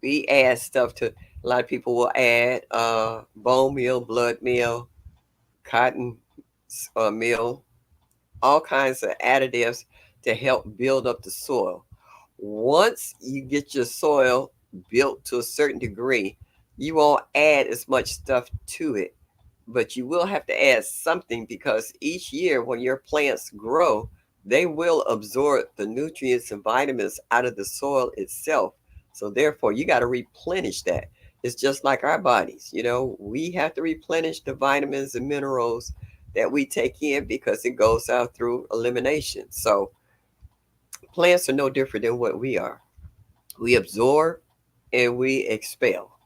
We add stuff to, a lot of people will add bone meal, blood meal, cotton meal, all kinds of additives to help build up the soil. Once you get your soil built to a certain degree, you won't add as much stuff to it, but you will have to add something because each year when your plants grow, they will absorb the nutrients and vitamins out of the soil itself. So therefore, you got to replenish that. It's just like our bodies, we have to replenish the vitamins and minerals that we take in because it goes out through elimination. So plants are no different than what we are. We absorb and we expel.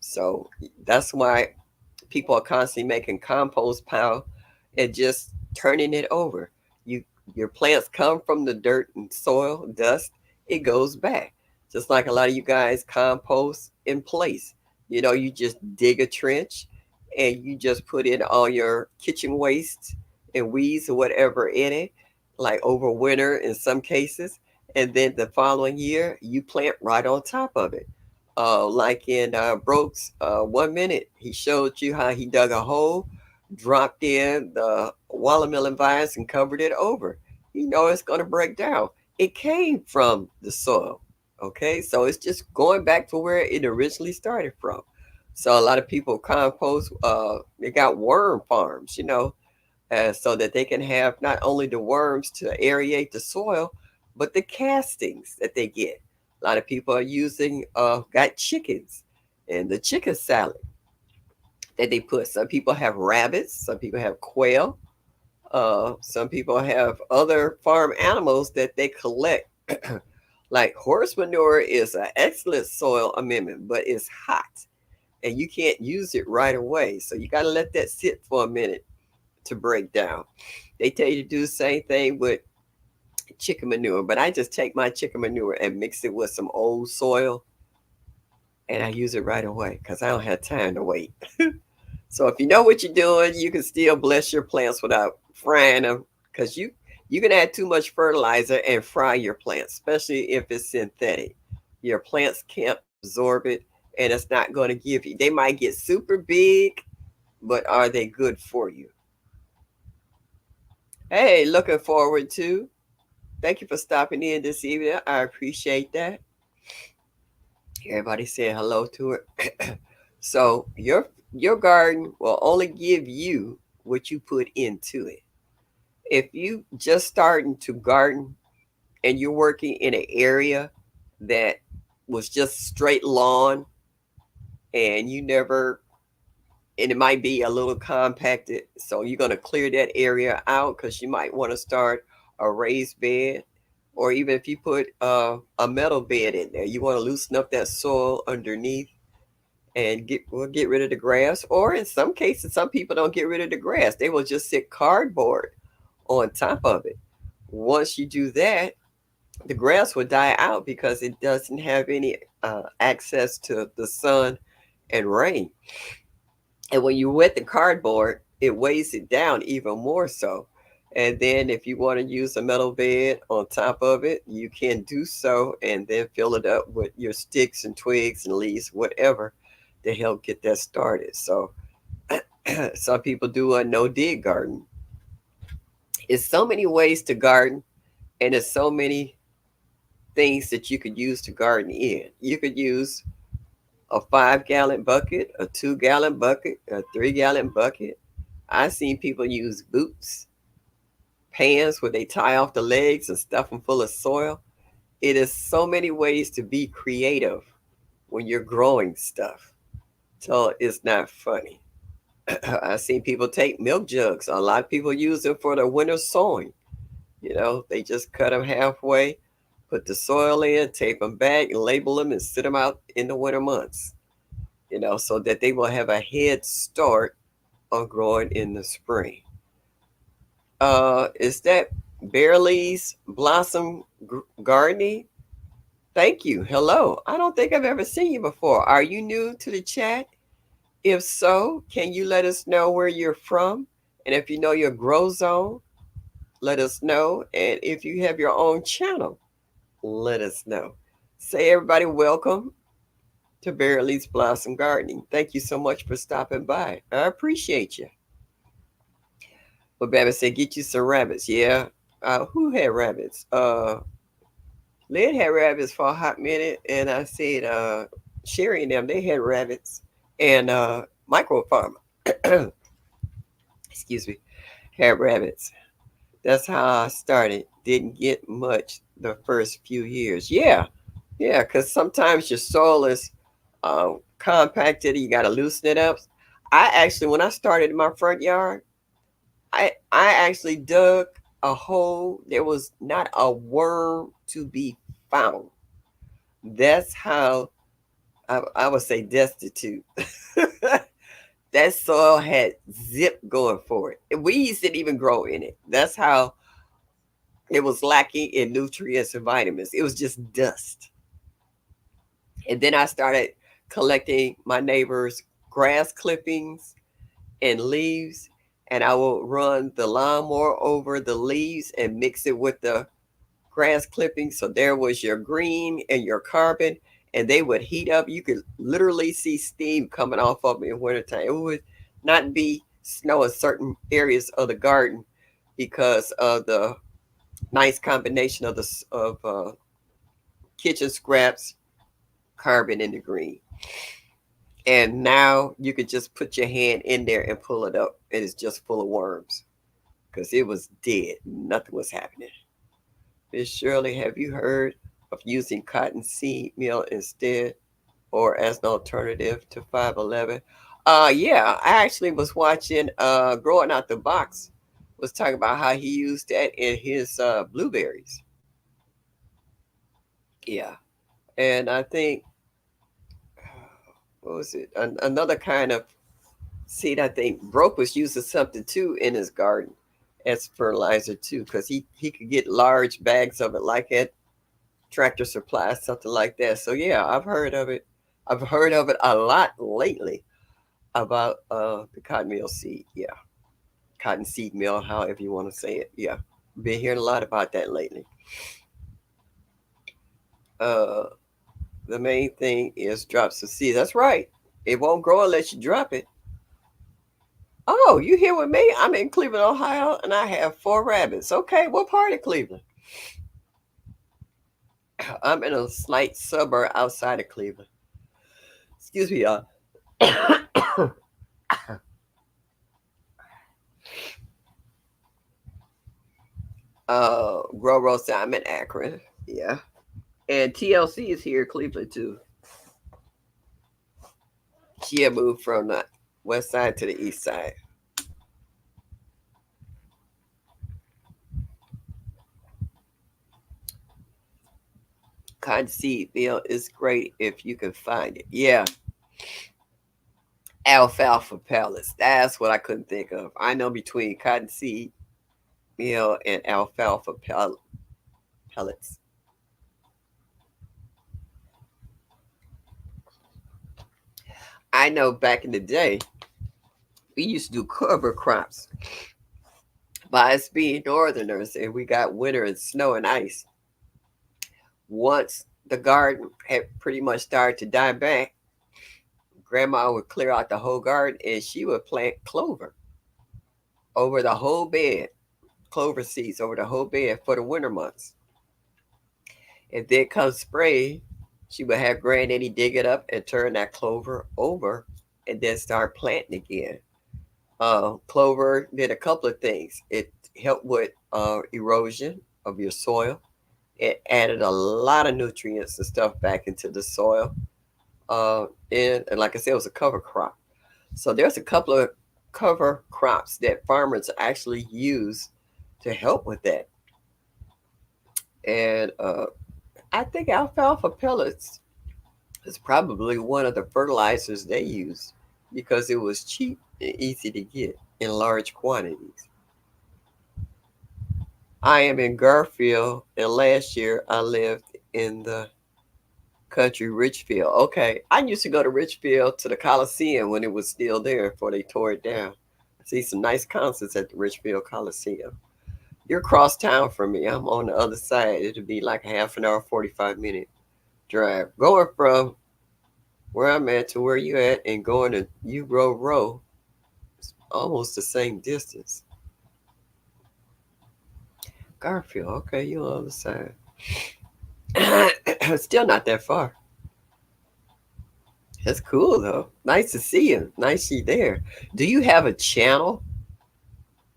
So that's why people are constantly making compost pile and just turning it over. You your plants come from the dirt and soil, dust, it goes back. Just like a lot of you guys compost in place. You just dig a trench and you just put in all your kitchen waste and weeds or whatever in it, like over winter in some cases. And then the following year, you plant right on top of it. Like in Brooks, 1 minute, he showed you how he dug a hole, dropped in the watermelon vines, and covered it over. It's going to break down. It came from the soil. Okay, so it's just going back to where it originally started from. So a lot of people compost, they got worm farms, so that they can have not only the worms to aerate the soil, but the castings that they get. A lot of people are using, got chickens and the chicken salad that they put. Some people have rabbits, some people have quail, some people have other farm animals that they collect. Like horse manure is an excellent soil amendment, but it's hot and you can't use it right away. So you got to let that sit for a minute to break down. They tell you to do the same thing with chicken manure, but I just take my chicken manure and mix it with some old soil and I use it right away because I don't have time to wait. So if you know what you're doing, you can still bless your plants without frying them because you can add too much fertilizer and fry your plants, especially if it's synthetic. Your plants can't absorb it and it's not going to give you. They might get super big, but are they good for you? Hey, looking forward to. Thank you for stopping in this evening. I appreciate that. Everybody saying hello to it. So your garden will only give you what you put into it. If you just starting to garden and you're working in an area that was just straight lawn and you never and it might be a little compacted, so you're going to clear that area out because you might want to start a raised bed, or even if you put a metal bed in there, you want to loosen up that soil underneath and get rid of the grass. Or in some cases, some people don't get rid of the grass; they will just sit cardboard on top of it. Once you do that, the grass will die out because it doesn't have any access to the sun and rain. And when you wet the cardboard, it weighs it down even more so. And then if you want to use a metal bed on top of it, you can do so and then fill it up with your sticks and twigs and leaves, whatever, to help get that started. So some people do a no dig garden. It's so many ways to garden, and there's so many things that you could use to garden in. You could use a 5 gallon bucket, a 2 gallon bucket, a 3 gallon bucket. I've seen people use boots, pans where they tie off the legs and stuff them full of soil. It is so many ways to be creative when you're growing stuff. So it's not funny. I've seen people take milk jugs. A lot of people use them for the winter sowing. They just cut them halfway, put the soil in, tape them back, and label them and sit them out in the winter months, so that they will have a head start on growing in the spring. Is that Bearley's Blossom Gardening? Thank you. Hello. I don't think I've ever seen you before. Are you new to the chat? If so, can you let us know where you're from? And if you know your grow zone, let us know. And if you have your own channel, let us know. Say, everybody, welcome to Bearley's Blossom Gardening. Thank you so much for stopping by. I appreciate you. But Babby said, get you some rabbits. Yeah. Who had rabbits? Lynn had rabbits for a hot minute, and I said, Sherry and them, they had rabbits, and micro farmer, excuse me, had rabbits. That's how I started. Didn't get much the first few years. Yeah, yeah, because sometimes your soil is compacted. You got to loosen it up. I actually, when I started in my front yard, I actually dug a hole. There was not a worm to be found. That's how I would say destitute. That soil had zip going for it. Weeds didn't even grow in it. That's how it was lacking in nutrients and vitamins. It was just dust. And then I started collecting my neighbors' grass clippings and leaves, and I will run the lawnmower over the leaves and mix it with the grass clippings. So there was your green and your carbon, and they would heat up. You could literally see steam coming off of them in wintertime. It would not be snow in certain areas of the garden because of the nice combination of the kitchen scraps, carbon, and the green. And now you could just put your hand in there and pull it up, and it's just full of worms because it was dead. Nothing was happening. Miss Shirley, have you heard of using cottonseed meal instead or as an alternative to 511? Yeah, I actually was watching Growing Out the Box was talking about how he used that in his blueberries. Yeah. And I think what was it? Another kind of seed I think Broke was using something too in his garden as fertilizer too, because he could get large bags of it like at Tractor Supply, something like that. So yeah, I've heard of it. I've heard of it a lot lately about the cotton meal seed. Yeah, cotton seed meal, however you want to say it. Yeah, been hearing a lot about that lately. Uh, the main thing is drops of seed. That's right. It won't grow unless you drop it. Oh, you here with me? I'm in Cleveland, Ohio, and I have four rabbits. Okay, what part of Cleveland? I'm in a slight suburb outside of Cleveland. Excuse me, y'all. Grow Roast, I'm in Akron. Yeah. And TLC is here in Cleveland too. She had moved from the west side to the east side. Cottonseed meal is great if you can find it. Yeah. Alfalfa pellets. That's what I couldn't think of. I know between cottonseed meal and alfalfa pellets. I know back in the day, we used to do cover crops by us being northerners and we got winter and snow and ice. Once the garden had pretty much started to die back, grandma would clear out the whole garden and she would plant clover over the whole bed, clover seeds over the whole bed for the winter months. And then come spring, she would have granddaddy dig it up and turn that clover over and then start planting again. Clover did a couple of things. It helped with erosion of your soil. It added a lot of nutrients and stuff back into the soil. And like I said, it was a cover crop. So there's a couple of cover crops that farmers actually use to help with that. And I think alfalfa pellets is probably one of the fertilizers they use because it was cheap and easy to get in large quantities. I am in Garfield, and last year I lived in the country Richfield. Okay, I used to go to Richfield to the Coliseum when it was still there before they tore it down. See some nice concerts at the Richfield Coliseum. You're across town from me. I'm on the other side. It'll be like a half an hour, 45-minute drive. Going from where I'm at to where you at and going to U Row, it's almost the same distance. Garfield, okay, you on the other side. Still not that far. That's cool though. Nice to see you. Nice you there. Do you have a channel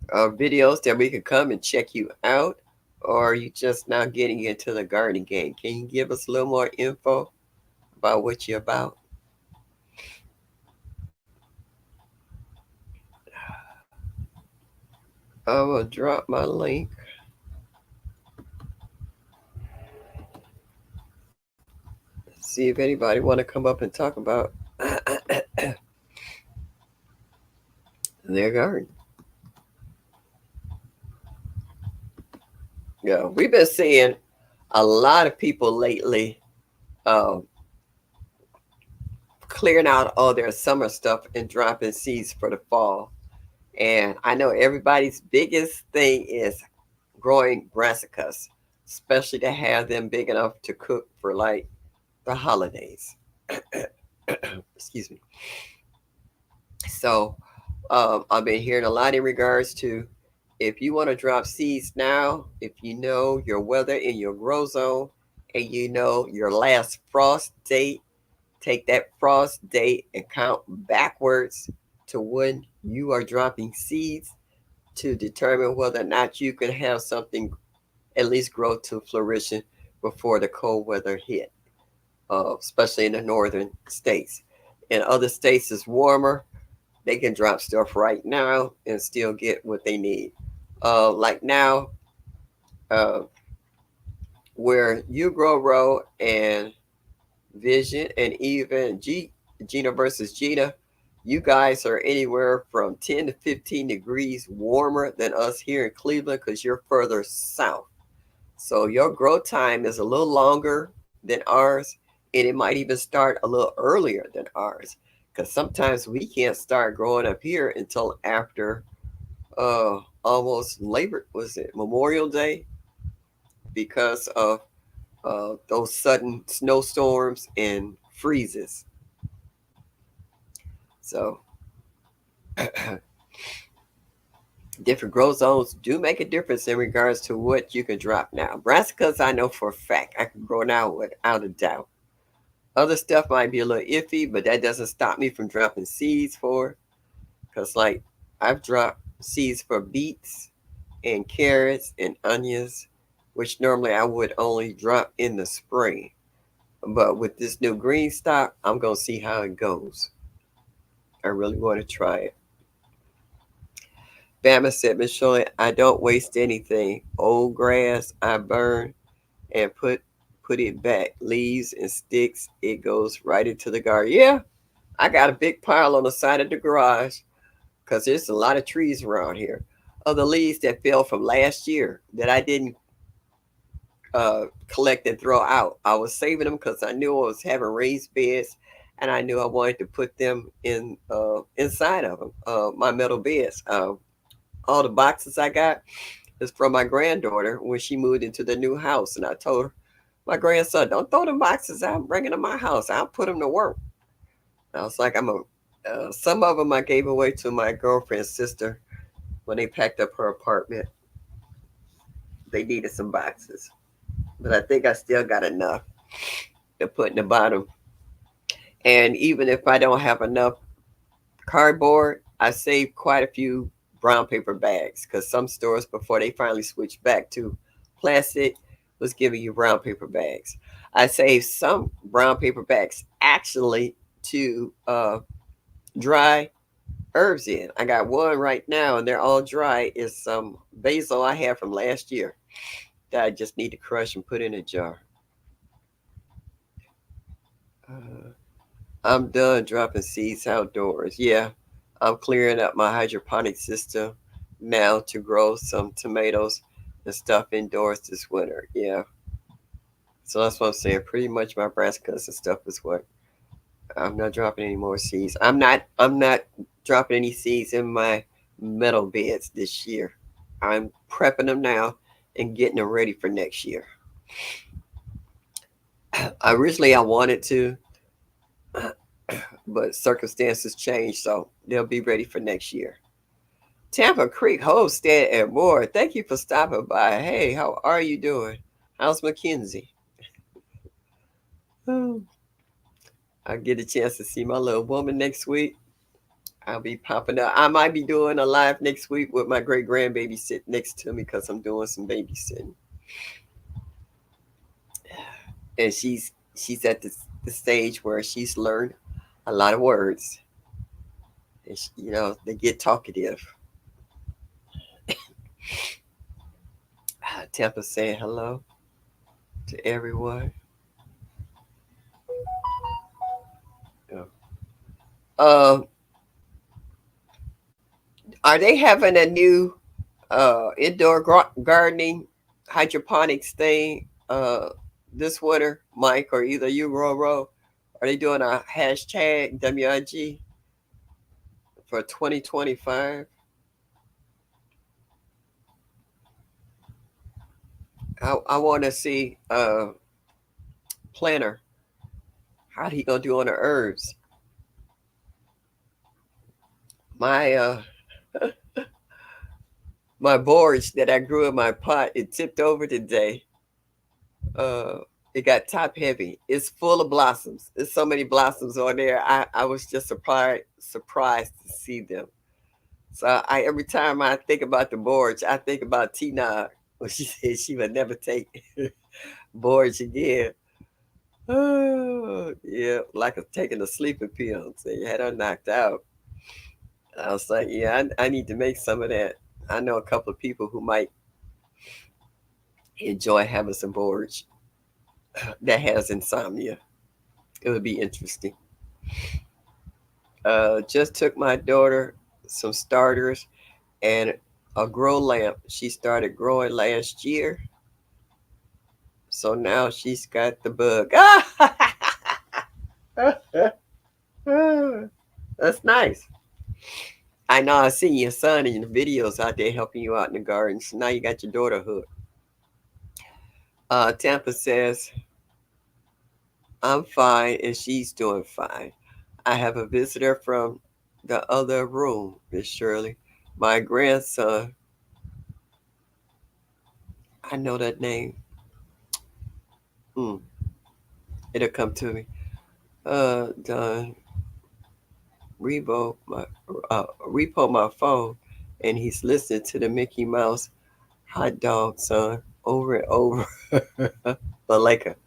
of videos that we could come and check you out? Or are you just now getting into the gardening game? Can you give us a little more info about what you're about? I will drop my link. See if anybody want to come up and talk about their garden. Yeah, we've been seeing a lot of people lately um, clearing out all their summer stuff and dropping seeds for the fall. And I know everybody's biggest thing is growing brassicas, especially to have them big enough to cook for like the holidays. Excuse me. So I've been hearing a lot in regards to if you want to drop seeds now, if you know your weather in your grow zone and you know your last frost date, take that frost date and count backwards to when you are dropping seeds to determine whether or not you can have something at least grow to flourishing before the cold weather hit, especially in the northern states. In other states, it's warmer. They can drop stuff right now and still get what they need. Like now, uh, where you grow row and Vision and even Gina versus Gina, you guys are anywhere from 10 to 15 degrees warmer than us here in Cleveland because you're further south. So your growth time is a little longer than ours, and it might even start a little earlier than ours because sometimes we can't start growing up here until after almost Labor, was it Memorial Day, because of those sudden snowstorms and freezes. So different growth zones do make a difference in regards to what you can drop now. Brassicas, I know for a fact I can grow now without a doubt. Other stuff might be a little iffy, but that doesn't stop me from dropping seeds for. Because, like, I've dropped seeds for beets and carrots and onions, which normally I would only drop in the spring. But with this new green stock, I'm going to see how it goes. I really want to try it. Bama said, Miss Shirley, I don't waste anything. Old grass I burn and put it back. Leaves and sticks, it goes right into the garden. Yeah, I got a big pile on the side of the garage because there's a lot of trees around here. Of the leaves that fell from last year that I didn't collect and throw out. I was saving them because I knew I was having raised beds, and I knew I wanted to put them in inside of them, my metal beds. All the boxes I got is from my granddaughter when she moved into the new house. And I told her, my grandson, don't throw them boxes out, bring them to my house. I'll put them to work. I was like, some of them I gave away to my girlfriend's sister when they packed up her apartment. They needed some boxes. But I think I still got enough to put in the bottom. And even if I don't have enough cardboard, I saved quite a few brown paper bags because some stores, before they finally switched back to plastic, was giving you brown paper bags. I saved some brown paper bags actually to dry herbs in. I got one right now and they're all dry. It's some basil I had from last year that I just need to crush and put in a jar. Uh, I'm done dropping seeds outdoors. Yeah, I'm clearing up my hydroponic system now to grow some tomatoes and stuff indoors this winter. Yeah. So that's what I'm saying. Pretty much my brassicas and stuff is what I'm not dropping any more seeds. I'm not dropping any seeds in my metal beds this year. I'm prepping them now and getting them ready for next year. Originally I wanted to, but circumstances changed, so they'll be ready for next year. Tampa Creek Homestead and more. Thank you for stopping by. Hey, how are you doing? How's Mackenzie? Oh, I'll get a chance to see my little woman next week. I'll be popping up. I might be doing a live next week with my great grandbaby sitting next to me because I'm doing some babysitting. And she's at the stage where she's learned a lot of words. And they get talkative. Tampa saying hello to everyone. Yeah. Um, are they having a new indoor gardening hydroponics thing this winter, Mike, or either you, Roro? Are they doing a hashtag WIG for 2025? I want to see Planner how he gonna do on the herbs. My my borage that I grew in my pot, it tipped over today. Uh, it got top heavy. It's full of blossoms. There's so many blossoms on there. I was just surprised to see them. So I every time I think about the borage, I think about Tina when she said she would never take borage again. Oh, yeah, like taking a sleeping pill. So you had her knocked out. I was like, yeah, I need to make some of that. I know a couple of people who might enjoy having some borage that has insomnia. It would be interesting. Just took my daughter some starters and a grow lamp. She started growing last year. So now she's got the bug. That's nice. I know I seen your son in the videos out there helping you out in the garden. So now you got your daughter hooked. Tampa says, I'm fine and she's doing fine. I have a visitor from the other room, Miss Shirley. My grandson, I know that name. Hmm, it'll come to me. Don repo my phone, and he's listening to the Mickey Mouse hot dog song over and over. Malika.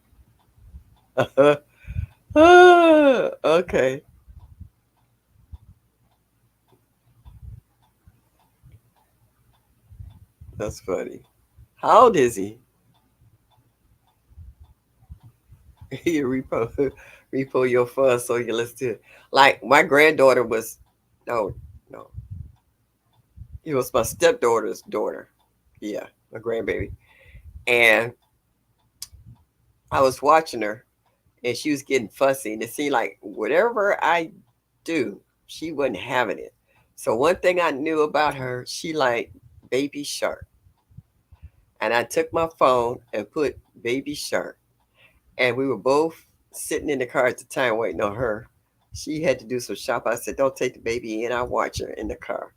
Okay, that's funny. How old is he? You repo your phone so you listen to it. Like my granddaughter was, no, no, it was my stepdaughter's daughter. Yeah, my grandbaby. And I was watching her and she was getting fussy. And it seemed like whatever I do, she wasn't having it. So one thing I knew about her, she liked Baby Shark. And I took my phone and put Baby Shark. And we were both sitting in the car at the time waiting on her. She had to do some shopping. I said, don't take the baby in. I'll watch her in the car.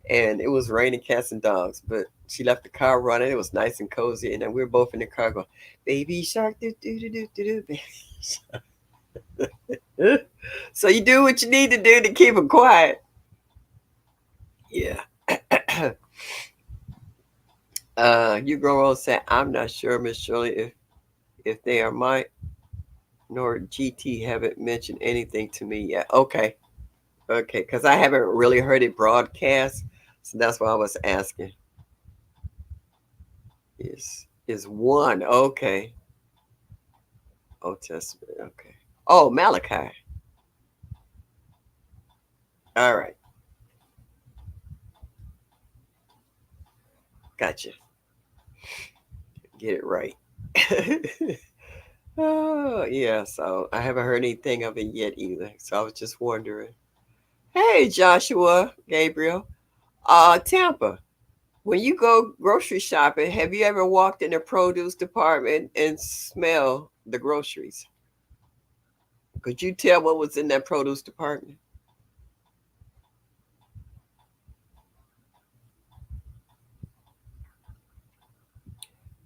And it was raining cats and dogs, but she left the car running. It was nice and cozy. And then we were both in the car going, Baby Shark, do, do, do, do, do, do, baby shark. So you do what you need to do to keep them quiet. Yeah. You grow old said, I'm not sure, Miss Shirley, if they are my nor GT haven't mentioned anything to me yet. Okay. Okay. Because I haven't really heard it broadcast. So that's why I was asking. Is one. Okay. Old Testament. Okay. Oh, Malachi. All right. Gotcha. Get it right. Oh, yeah. So I haven't heard anything of it yet either. So I was just wondering. Hey, Joshua, Gabriel. Tampa. When you go grocery shopping, have you ever walked in the produce department and smell the groceries? Could you tell what was in that produce department?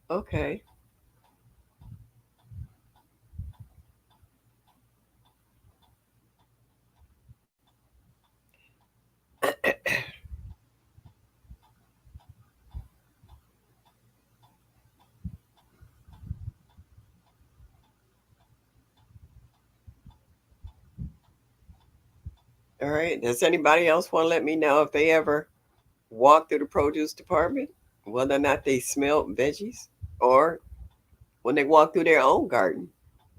Okay. All right. Does anybody else want to let me know if they ever walk through the produce department, whether or not they smell veggies, or when they walk through their own garden,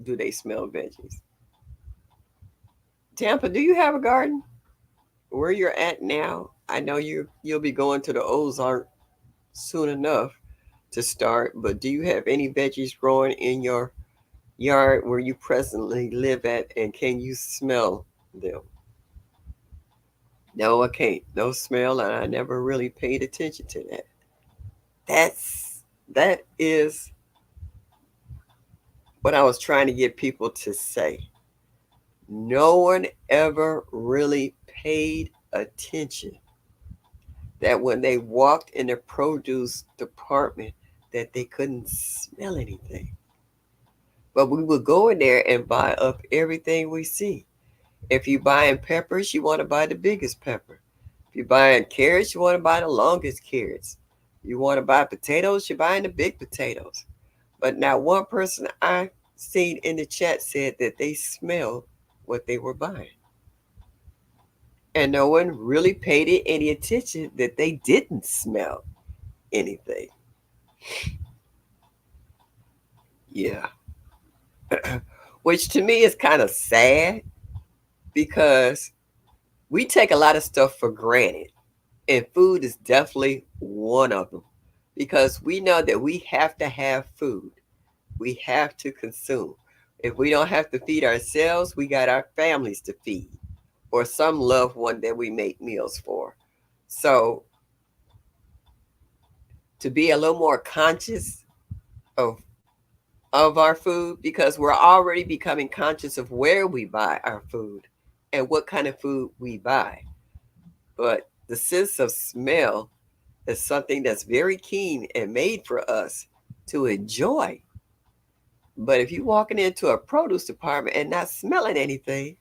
do they smell veggies? Tampa, do you have a garden? Where you're at now, I know you'll be going to the Ozark soon enough to start, but do you have any veggies growing in your yard where you presently live at, and can you smell them? No, I can't. No smell, and I never really paid attention to that. That is what I was trying to get people to say. No one ever really paid attention that when they walked in the produce department that they couldn't smell anything. But we would go in there and buy up everything we see. If you're buying peppers, you want to buy the biggest pepper. If you're buying carrots, you want to buy the longest carrots. You want to buy potatoes, you're buying the big potatoes. But now one person I seen in the chat said that they smelled what they were buying. And no one really paid it any attention that they didn't smell anything. Yeah. Which to me is kind of sad because we take a lot of stuff for granted. And food is definitely one of them because we know that we have to have food. We have to consume. If we don't have to feed ourselves, we got our families to feed or some loved one that we make meals for. So to be a little more conscious of of our food because we're already becoming conscious of where we buy our food and what kind of food we buy. But the sense of smell is something that's very keen and made for us to enjoy. But if you're walking into a produce department and not smelling anything,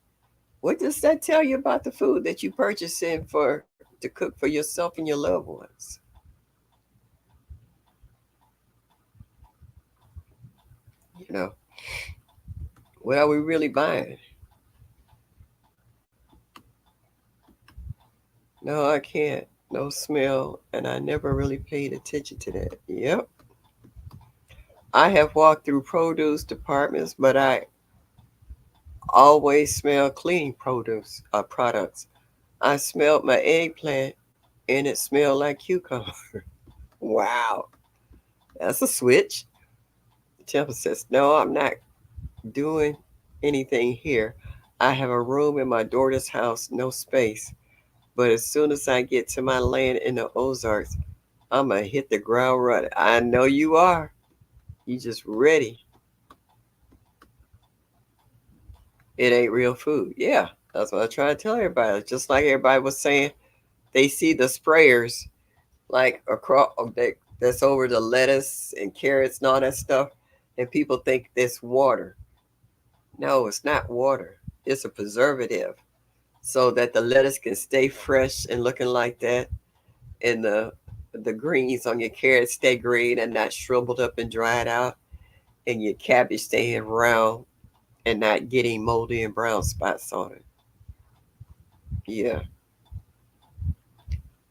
what does that tell you about the food that you purchasing for to cook for yourself and your loved ones? You know, what are we really buying? No, I can't. No smell, and I never really paid attention to that. Yep. I have walked through produce departments, but I always smell clean produce products. I smelled my eggplant and it smelled like cucumber. Wow, that's a switch. Temple says, no, I'm not doing anything here. I have a room in my daughter's house, no space. But as soon as I get to my land in the Ozarks, I'm going to hit the ground running. I know you are. You just ready. It ain't real food. Yeah, that's what I try to tell everybody. Just like everybody was saying, they see the sprayers like across that's over the lettuce and carrots and all that stuff, and people think it's water. No, it's not water. It's a preservative so that the lettuce can stay fresh and looking like that, and the greens on your carrots stay green and not shriveled up and dried out, and your cabbage staying round and not getting moldy and brown spots on it. Yeah.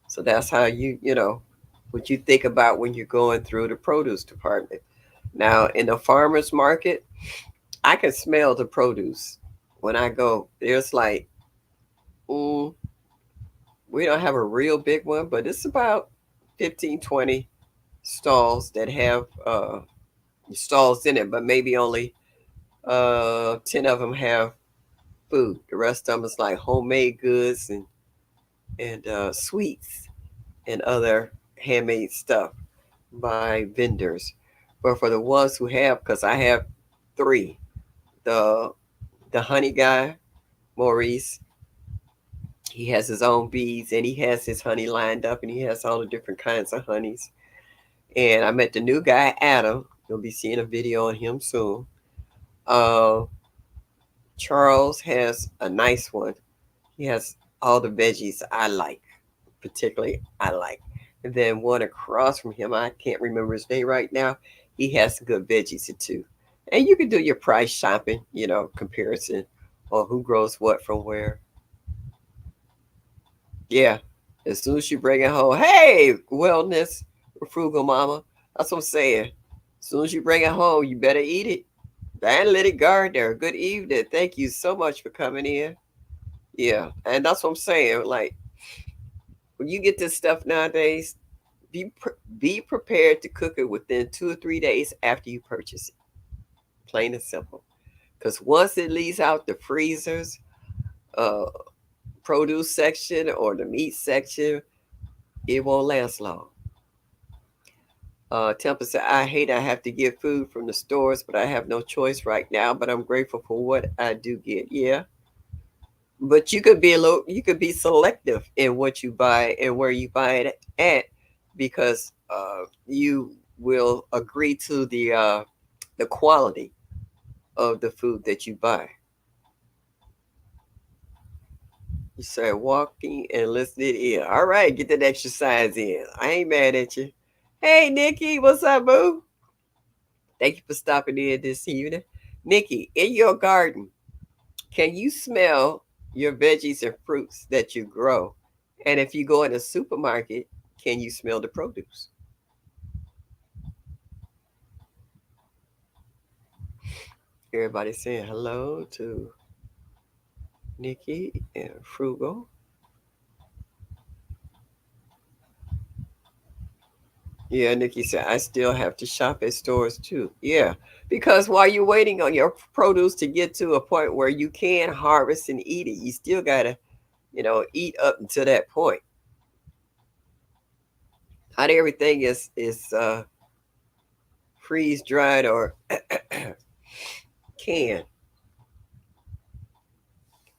So that's how what you think about when you're going through the produce department. Now, in the farmer's market, I can smell the produce when I go. There's like, mm, we don't have a real big one, but it's about 15, 20 stalls that have stalls in it, but maybe only 10 of them have food. The rest of them is like homemade goods and sweets and other handmade stuff by vendors. But for the ones who have, because I have three, the the honey guy, Maurice, he has his own bees and he has his honey lined up and he has all the different kinds of honeys. And I met the new guy, Adam. You'll be seeing a video on him soon. Uh, Charles has a nice one. He has all the veggies I like, particularly I like. And then one across from him, I can't remember his name right now. He has some good veggies too. And you can do your price shopping, comparison on who grows what from where. Yeah. As soon as you bring it home, hey, wellness, frugal mama. That's what I'm saying. As soon as you bring it home, you better eat it. The analytic gardener, good evening. Thank you so much for coming in. Yeah. And that's what I'm saying. Like, when you get this stuff nowadays, be prepared to cook it within 2 or 3 days after you purchase it. Plain and simple. Because once it leaves out the freezers, uh, produce section or the meat section, it won't last long. Temple said, I hate I have to get food from the stores, but I have no choice right now. But I'm grateful for what I do get. Yeah, but you could be selective in what you buy and where you buy it at, because you will agree to the quality of the food that you buy. You said walking and listening in. All right, get that exercise in. I ain't mad at you. Hey, Nikki, what's up, boo? Thank you for stopping in this evening. Nikki, in your garden, can you smell your veggies and fruits that you grow? And if you go in a supermarket, can you smell the produce? Everybody saying hello to Nikki and Frugal. Yeah, Nikki said, I still have to shop at stores too. Yeah, because while you're waiting on your produce to get to a point where you can harvest and eat it, you still got to, eat up until that point. Not everything is freeze dried or canned.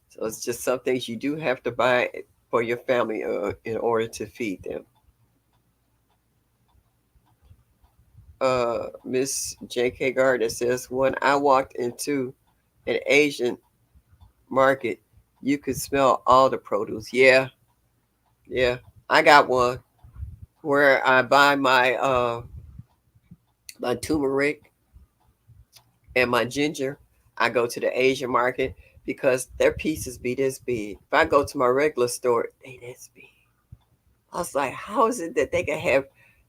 So it's just some things you do have to buy for your family in order to feed them. Miss J.K. Gardner says, when I walked into an Asian market, you could smell all the produce. Yeah, yeah. I got one where I buy my turmeric and my ginger. I go to the Asian market because their pieces be this big. If I go to my regular store, they this big. I was like, how is it that they can have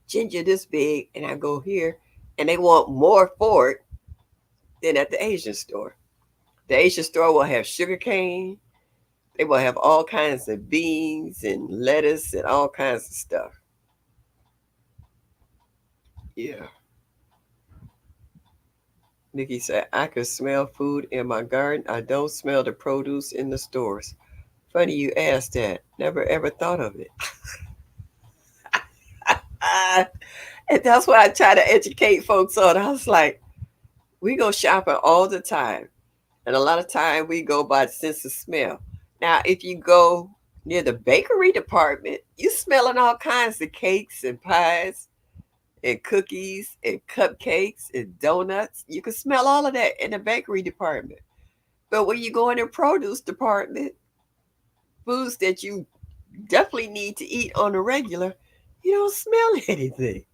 ginger this big and I go here and they want more for it than at the Asian store? The Asian store will have sugar cane. They will have all kinds of beans and lettuce and all kinds of stuff. Yeah. Nikki said, I could smell food in my garden. I don't smell the produce in the stores. Funny you asked that. Never ever thought of it. And that's why I try to educate folks on. I was like, we go shopping all the time. And a lot of time we go by the sense of smell. Now, if you go near the bakery department, you smelling all kinds of cakes and pies and cookies and cupcakes and donuts. You can smell all of that in the bakery department. But when you go in the produce department, foods that you definitely need to eat on a regular, you don't smell anything.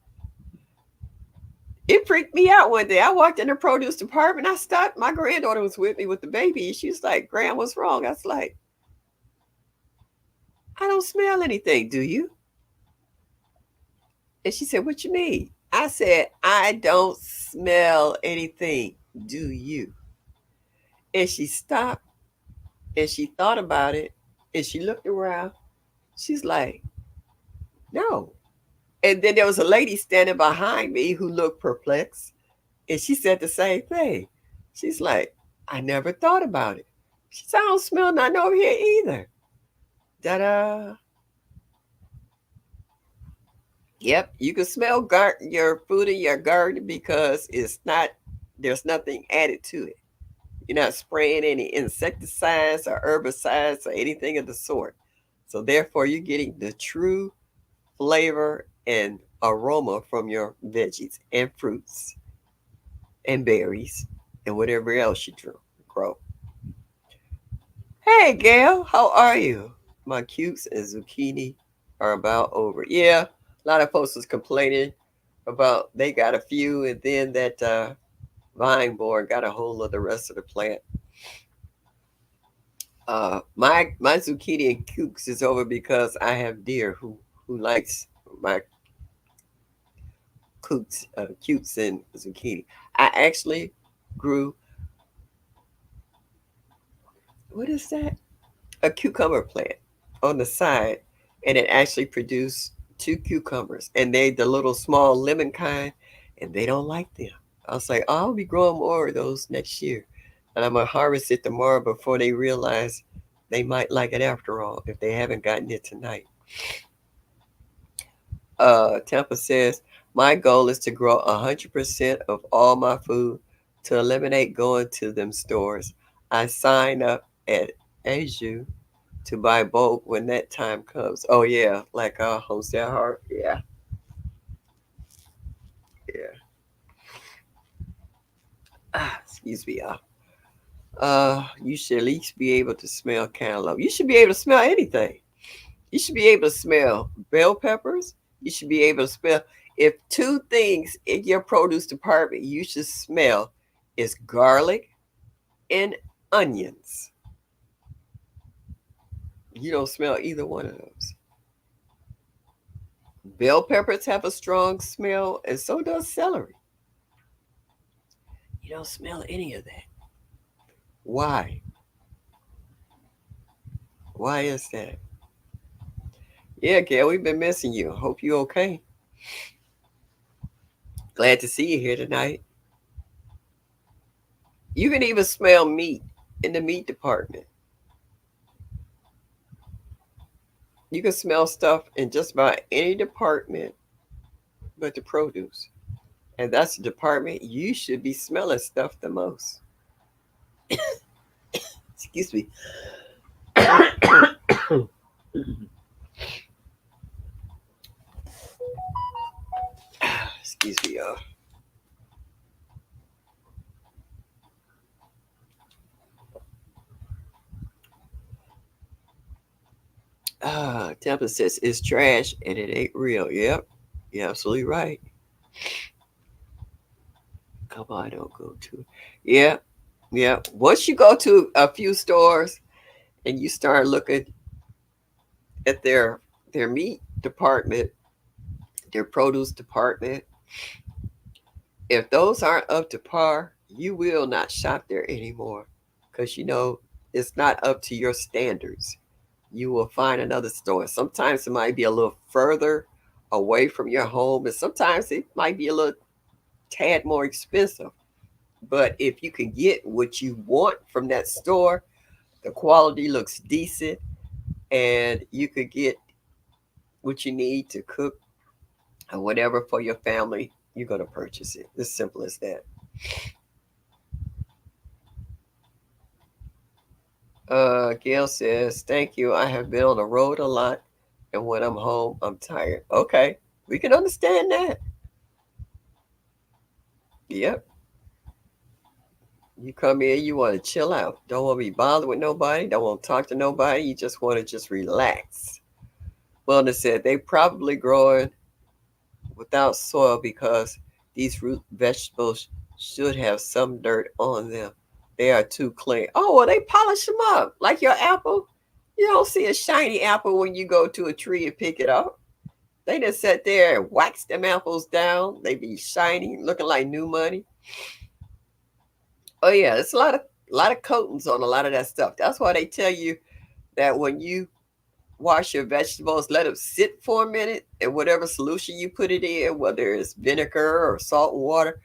It freaked me out one day. I walked in the produce department. I stopped. My granddaughter was with me with the baby. And she was like, Gran, what's wrong? I was like, I don't smell anything, do you? And she said, what you mean? I said, I don't smell anything, do you? And she stopped and she thought about it and she looked around. She's like, no. And then there was a lady standing behind me who looked perplexed. And she said the same thing. She's like, I never thought about it. She said, I don't smell nothing over here either. Da da. Yep, you can smell your food in your garden because there's nothing added to it. You're not spraying any insecticides or herbicides or anything of the sort. So therefore, you're getting the true flavor and aroma from your veggies and fruits and berries and whatever else you grow. Hey, Gail, how are you? My cukes and zucchini are about over. Yeah, a lot of folks was complaining about they got a few, and then that vine board got a hold of the rest of the plant. My zucchini and cukes is over because I have deer who likes my cukes and zucchini. I actually grew, what is that? A cucumber plant on the side, and it actually produced two cucumbers, and they the little small lemon kind, and they don't like them. I was like, oh, I'll be growing more of those next year, and I'm gonna harvest it tomorrow before they realize they might like it after all if they haven't gotten it tonight. Temple says, my goal is to grow 100% of all my food to eliminate going to them stores. I sign up at Azu to buy bulk when that time comes. Oh yeah, like Jose Hart. Yeah, yeah. Excuse me, y'all. You should at least be able to smell cantaloupe. You should be able to smell anything. You should be able to smell bell peppers. You should be able to smell. If two things in your produce department you should smell is garlic and onions. You don't smell either one of those. Bell peppers have a strong smell, and so does celery. You don't smell any of that. Why? Why is that? Yeah, Gail, we've been missing you. Hope you okay. Glad to see you here tonight. You can even smell meat in the meat department. You can smell stuff in just about any department but the produce. And that's the department you should be smelling stuff the most. Excuse me. Excuse me, y'all. Tampa says it's trash and it ain't real. Yep. You're absolutely right. Come on, don't go to. Yeah. Yeah. Once you go to a few stores and you start looking at their meat department, their produce department, if those aren't up to par, you will not shop there anymore because you know it's not up to your standards. You will find another store. Sometimes it might be a little further away from your home, and sometimes it might be a little tad more expensive. But if you can get what you want from that store, the quality looks decent, and you could get what you need to cook or whatever for your family, you're going to purchase it. It's simple as that. Gail says, thank you. I have been on the road a lot, and when I'm home, I'm tired. Okay, we can understand that. Yep. You come in, you want to chill out. Don't want to be bothered with nobody. Don't want to talk to nobody. You just want to just relax. Wellness said they probably growing without soil because these root vegetables should have some dirt on them. They are too clean. Oh, well, they polish them up like your apple. You don't see a shiny apple when you go to a tree and pick it up. They just sat there and wax them apples down. They be shiny, looking like new money. Oh yeah, it's a lot of coatings on a lot of that stuff. That's why they tell you that when you wash your vegetables, let them sit for a minute in whatever solution you put it in, whether it's vinegar or salt and water,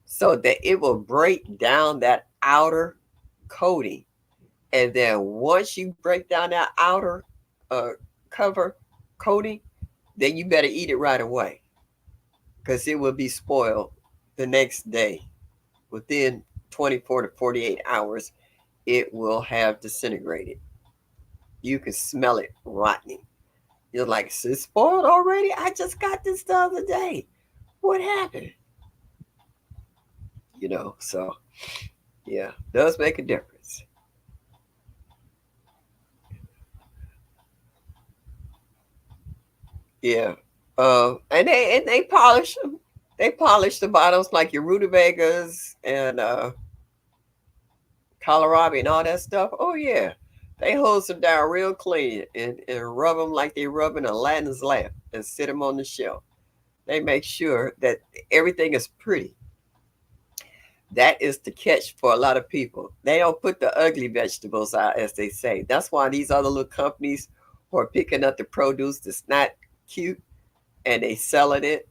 so that it will break down that outer coating. And then once you break down that outer uh, cover coating, then you better eat it right away because it will be spoiled the next day. Within 24 to 48 hours, it will have disintegrated. You can smell it rotting. You're like, it's spoiled already? I just got this the other day. What happened? So yeah, does make a difference. Yeah. And they polish them. They polish the bottles like your rutabagas and kohlrabi and all that stuff. Oh yeah. They hose them down real clean and rub them like they rubbing Aladdin's lamp and sit them on the shelf. They make sure that everything is pretty. That is the catch for a lot of people. They don't put the ugly vegetables out, as they say. That's why these other little companies who are picking up the produce that's not cute and they selling it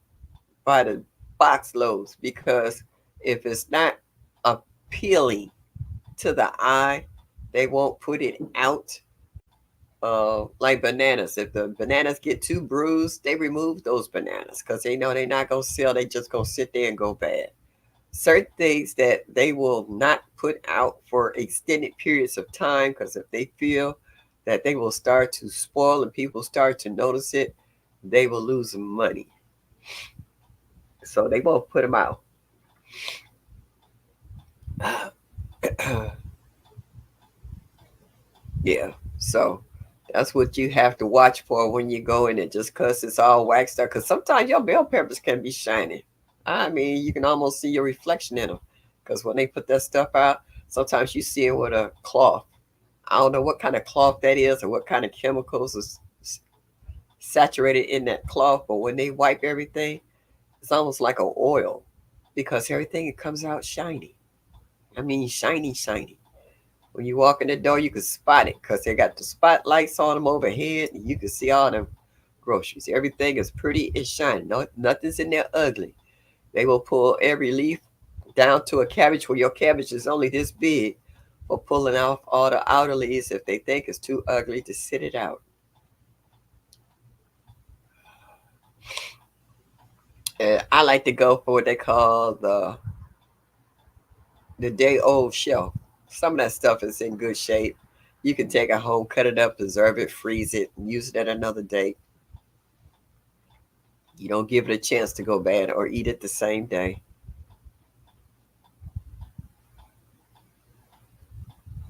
by the box loads, because if it's not appealing to the eye, they won't put it out. Like bananas. If the bananas get too bruised, they remove those bananas because they know they're not gonna sell. They just gonna sit there and go bad. Certain things that they will not put out for extended periods of time, because if they feel that they will start to spoil and people start to notice it, they will lose money. So they won't put them out. Yeah. So that's what you have to watch for when you go in it, just because it's all waxed up. Because sometimes your bell peppers can be shiny. I mean, you can almost see your reflection in them. Because when they put that stuff out, sometimes you see it with a cloth. I don't know what kind of cloth that is or what kind of chemicals is saturated in that cloth, but when they wipe everything, it's almost like an oil because everything it comes out shiny. I mean, shiny, shiny. When you walk in the door, you can spot it because they got the spotlights on them overhead, and you can see all them groceries. Everything is pretty and shiny. No, nothing's in there ugly. They will pull every leaf down to a cabbage where your cabbage is only this big, for pulling off all the outer leaves if they think it's too ugly to sit it out. And I like to go for what they call the day old shelf. Some of that stuff is in good shape. You can take it home, cut it up, preserve it, freeze it, and use it at another day. You don't give it a chance to go bad or eat it the same day.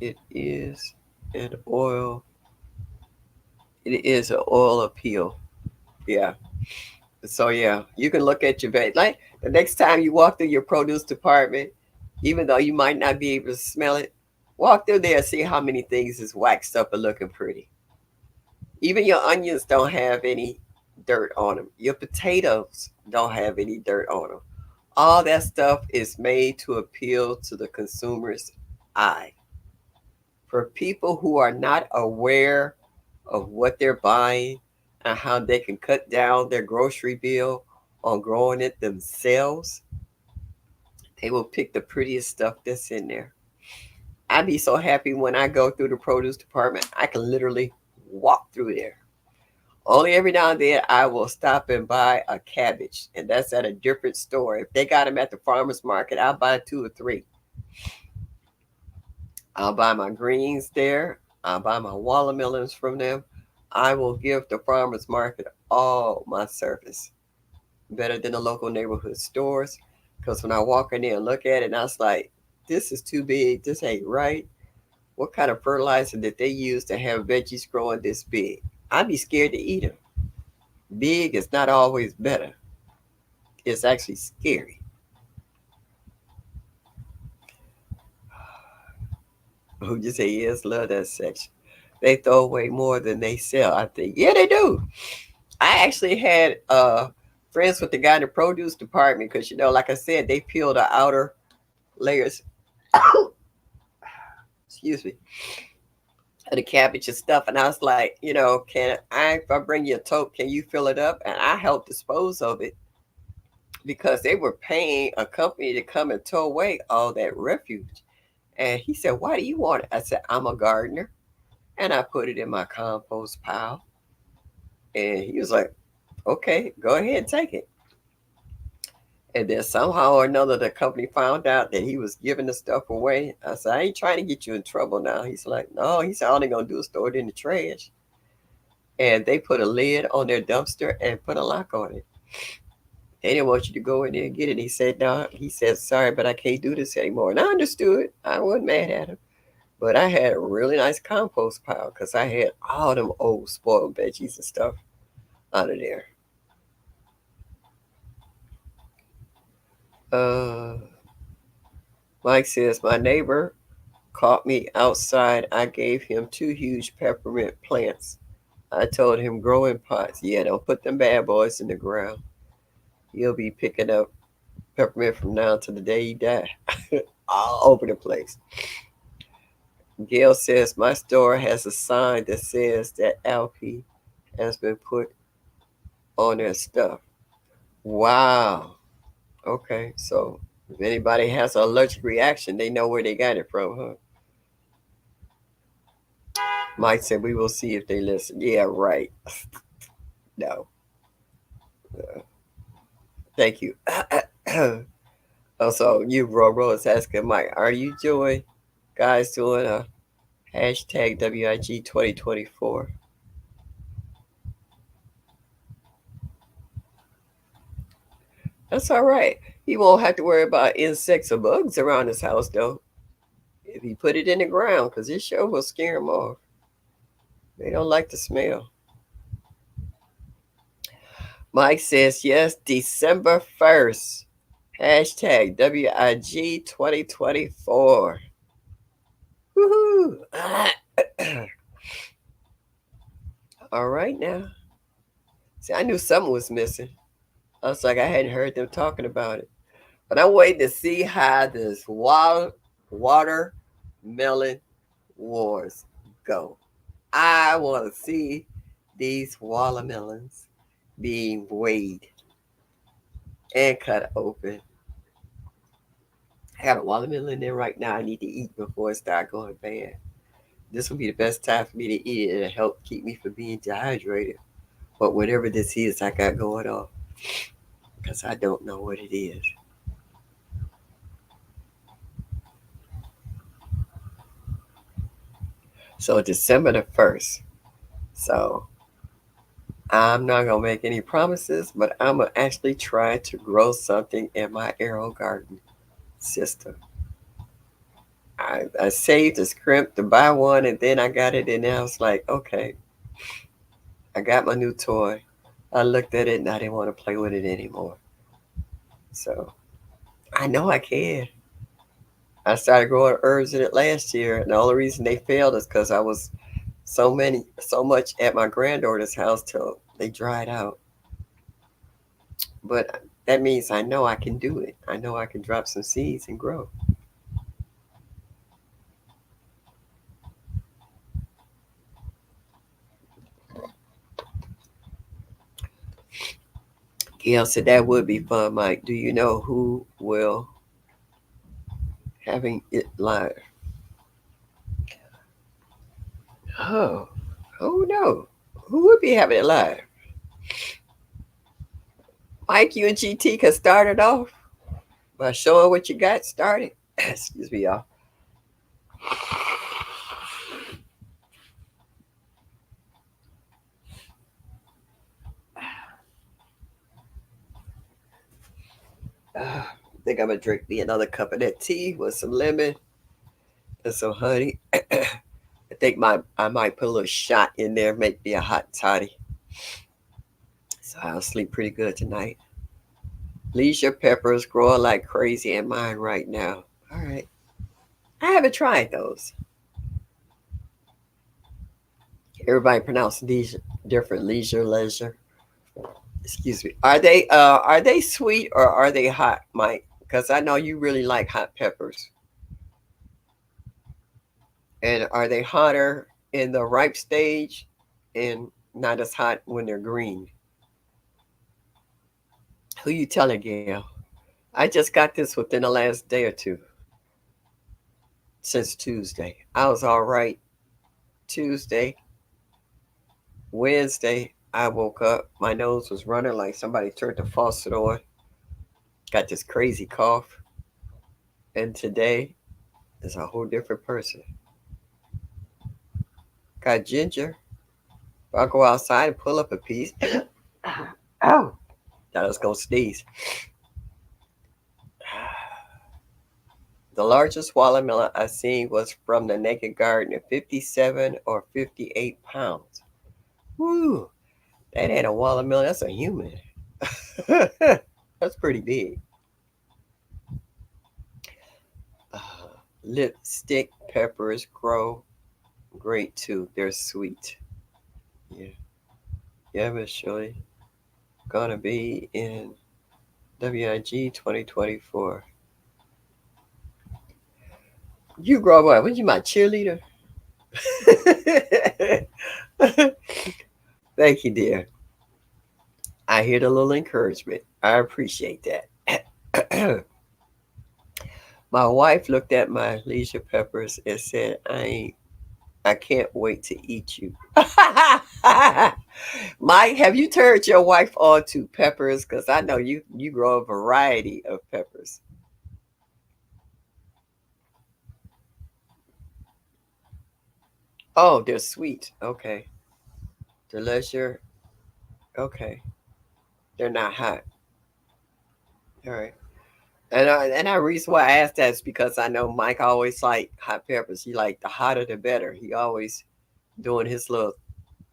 It is an oil. It is an oil appeal. Yeah. So yeah, you can look at your veg. Like the next time you walk through your produce department, even though you might not be able to smell it, walk through there and see how many things is waxed up and looking pretty. Even your onions don't have any dirt on them. Your potatoes don't have any dirt on them. All that stuff is made to appeal to the consumer's eye. For people who are not aware of what they're buying and how they can cut down their grocery bill on growing it themselves, they will pick the prettiest stuff that's in there. I'd be so happy when I go through the produce department, I can literally walk through there. Only every now and then I will stop and buy a cabbage, and that's at a different store. If they got them at the farmer's market, I'll buy two or three. I'll buy my greens there. I'll buy my watermelons from them. I will give the farmer's market all my service, better than the local neighborhood stores. Because when I walk in there and look at it, and I was like, this is too big. This ain't right. What kind of fertilizer did they use to have veggies growing this big? I'd be scared to eat them. Big is not always better. It's actually scary. Who just say yes, love that section. They throw away more than they sell, I think. Yeah, they do. I actually had friends with the guy in the produce department because, like I said, they peel the outer layers, excuse me, of the cabbage and stuff. And I was like, if I bring you a tote, can you fill it up? And I helped dispose of it because they were paying a company to come and tow away all that refuge. And he said, why do you want it? I said, I'm a gardener. And I put it in my compost pile. And he was like, okay, go ahead and take it. And then somehow or another, the company found out that he was giving the stuff away. I said, I ain't trying to get you in trouble now. He's like, no. He said, all they're going to do is throw it in the trash. And they put a lid on their dumpster and put a lock on it. They didn't want you to go in there and get it. He said, no. He said, sorry, but I can't do this anymore. And I understood. I wasn't mad at him. But I had a really nice compost pile because I had all them old spoiled veggies and stuff out of there. Uh, Mike says, my neighbor caught me outside. I gave him two huge peppermint plants. I told him grow in pots. Yeah, don't put them bad boys in the ground. He'll be picking up peppermint from now to the day he die. All over the place. Gail says my store has a sign that says that LP has been put on their stuff. Wow. Okay, so if anybody has an allergic reaction, they know where they got it from, huh? Mike said we will see if they listen. Yeah, right. No. Thank you. Also, you, Roro, is asking Mike, are you doing, guys, doing a hashtag WIG 2024? That's all right. He won't have to worry about insects or bugs around his house, though, if he put it in the ground, because this show will scare them off. They don't like the smell. Mike says, yes, December 1st. Hashtag WIG 2024. Woohoo! All right now. See, I knew something was missing. I was like, I hadn't heard them talking about it. But I'm waiting to see how this watermelon wars go. I want to see these watermelons being weighed and cut open. I got a watermelon in there right now. I need to eat before it start going bad. This will be the best time for me to eat it. It'll help keep me from being dehydrated. But whatever this is, I got going on because I don't know what it is. So December the 1st. So I'm not gonna make any promises, but I'm gonna actually try to grow something in my arrow garden system. I saved a scrimp to buy one, and then I got it, and I was like, okay, I got my new toy. I looked at it, and I didn't want to play with it anymore. So I know I can. I started growing herbs in it last year, and the only reason they failed is because I was so much at my granddaughter's house till they dried out. But that means I know I can do it. I know I can drop some seeds and grow. Gail said that would be fun, Mike. Do you know who will having it live? Oh, oh no. Who would be having it live? Mike, you and GT can start it off by showing what you got started. Excuse me, y'all. I think I'm gonna drink me another cup of that tea with some lemon and some honey. I think I might put a little shot in there, make me a hot toddy. So I'll sleep pretty good tonight. Leisure peppers growing like crazy in mine right now. All right. I haven't tried those. Everybody pronounce these different. Leisure. Excuse me. Are they sweet or are they hot, Mike? Because I know you really like hot peppers. And are they hotter in the ripe stage and not as hot when they're green? Who you telling, Gail? I just got this within the last day or two since Tuesday. I was all right Tuesday. Wednesday, I woke up. My nose was running like somebody turned the faucet on. Got this crazy cough. And today is a whole different person. Got ginger. I'll go outside and pull up a piece. Ow! Thought I was going to sneeze. The largest watermelon I seen was from the Naked Garden at 57 or 58 pounds. Woo! That ain't a watermelon, that's a human. That's pretty big. Uh, Lipstick peppers grow great too. They're sweet. Yeah. Yeah, Miss Shirley. Gonna be in WIG 2024. You grow up. Was you my cheerleader? Thank you, dear. I hear the little encouragement. I appreciate that. My wife looked at my leisure peppers and said, I can't wait to eat you. Mike, have you turned your wife on to peppers? Because I know you grow a variety of peppers. Oh, they're sweet. Okay. Delicious. Okay. They're not hot. All right. And I reason why I asked that is because I know Mike always like hot peppers. He like the hotter the better. He always doing his little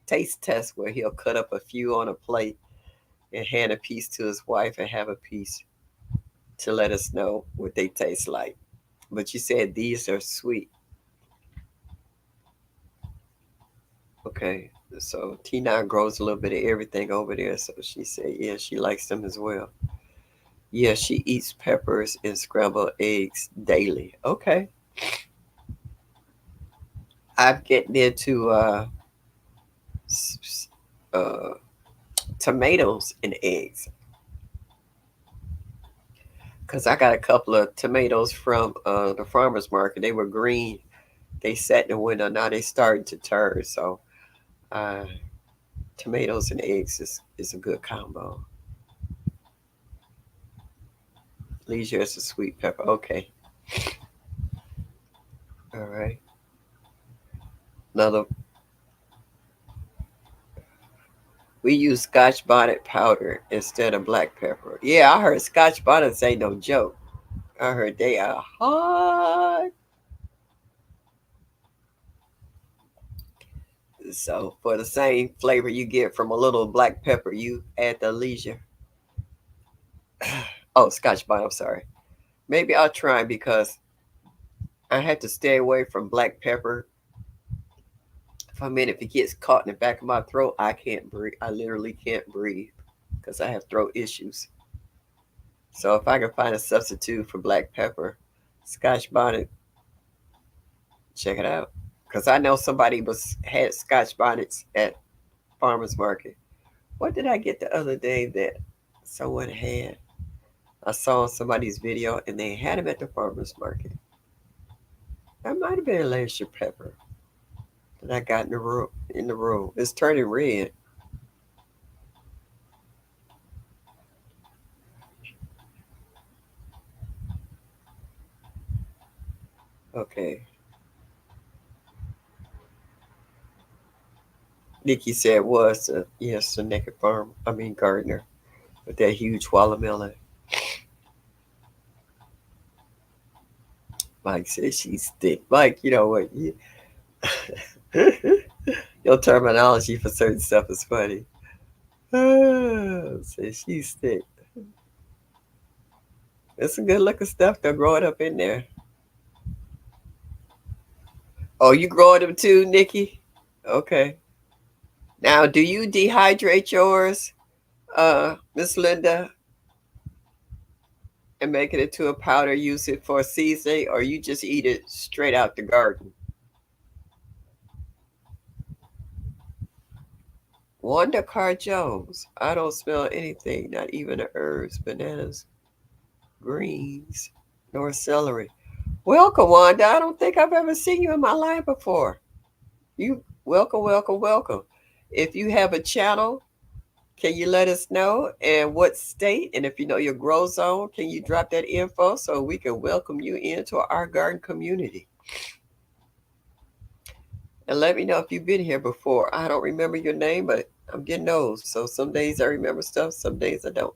taste test where he'll cut up a few on a plate and hand a piece to his wife and have a piece to let us know what they taste like. But you said these are sweet. Okay. So T9 grows a little bit of everything over there. So she said, yeah, she likes them as well. Yeah, she eats peppers and scrambled eggs daily. Okay. I'm getting into uh, tomatoes and eggs because I got a couple of tomatoes from the farmer's market. They were green. They sat in the window. Now they starting to turn. So uh, tomatoes and eggs is a good combo. Leisure is a sweet pepper. Okay. All right. Another. We use Scotch bonnet powder instead of black pepper. Yeah, I heard Scotch bonnets ain't no joke. I heard they are hot. So for the same flavor you get from a little black pepper, you add the leisure. Oh, Scotch bonnet. I'm sorry. Maybe I'll try because I have to stay away from black pepper. If I mean, if it gets caught in the back of my throat, I can't breathe. I literally can't breathe because I have throat issues. So if I can find a substitute for black pepper, Scotch bonnet, check it out. Because I know somebody was had Scotch bonnets at farmers market. What did I get the other day that someone had? I saw somebody's video and they had them at the farmers market. That might have been a laser pepper that I got in the room. In the room, it's turning red. Okay, Nikki said was yes, the naked farm. I mean gardener with that huge watermelon. Mike says she's thick. Mike, you know what? Your terminology for certain stuff is funny. Says she's thick. It's some good looking stuff though growing up in there. Oh, you growing them too, Nikki? Okay. Now, do you dehydrate yours, Miss Linda, and make it into a powder, use it for seasoning, or you just eat it straight out the garden? Wanda Car Jones. I don't smell anything, not even the herbs, bananas, greens, nor celery. Welcome, Wanda. I don't think I've ever seen you in my life before. You welcome, welcome, welcome. If you have a channel, can you let us know and what state? And if you know your grow zone, can you drop that info so we can welcome you into our garden community? And let me know if you've been here before. I don't remember your name, but I'm getting old. So some days I remember stuff, some days I don't.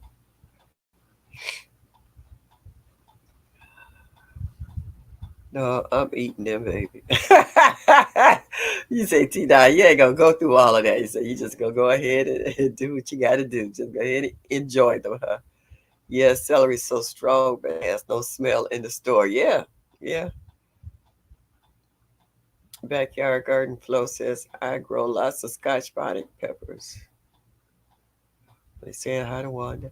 No, I'm eating them, baby. You say, T9, you ain't going to go through all of that. You say, you just going to go ahead and do what you got to do. Just go ahead and enjoy them, huh? Yeah, celery's so strong, but it has no smell in the store. Yeah, yeah. Backyard Garden Flow says, I grow lots of scotch bonnet peppers. They saying hi to Wanda.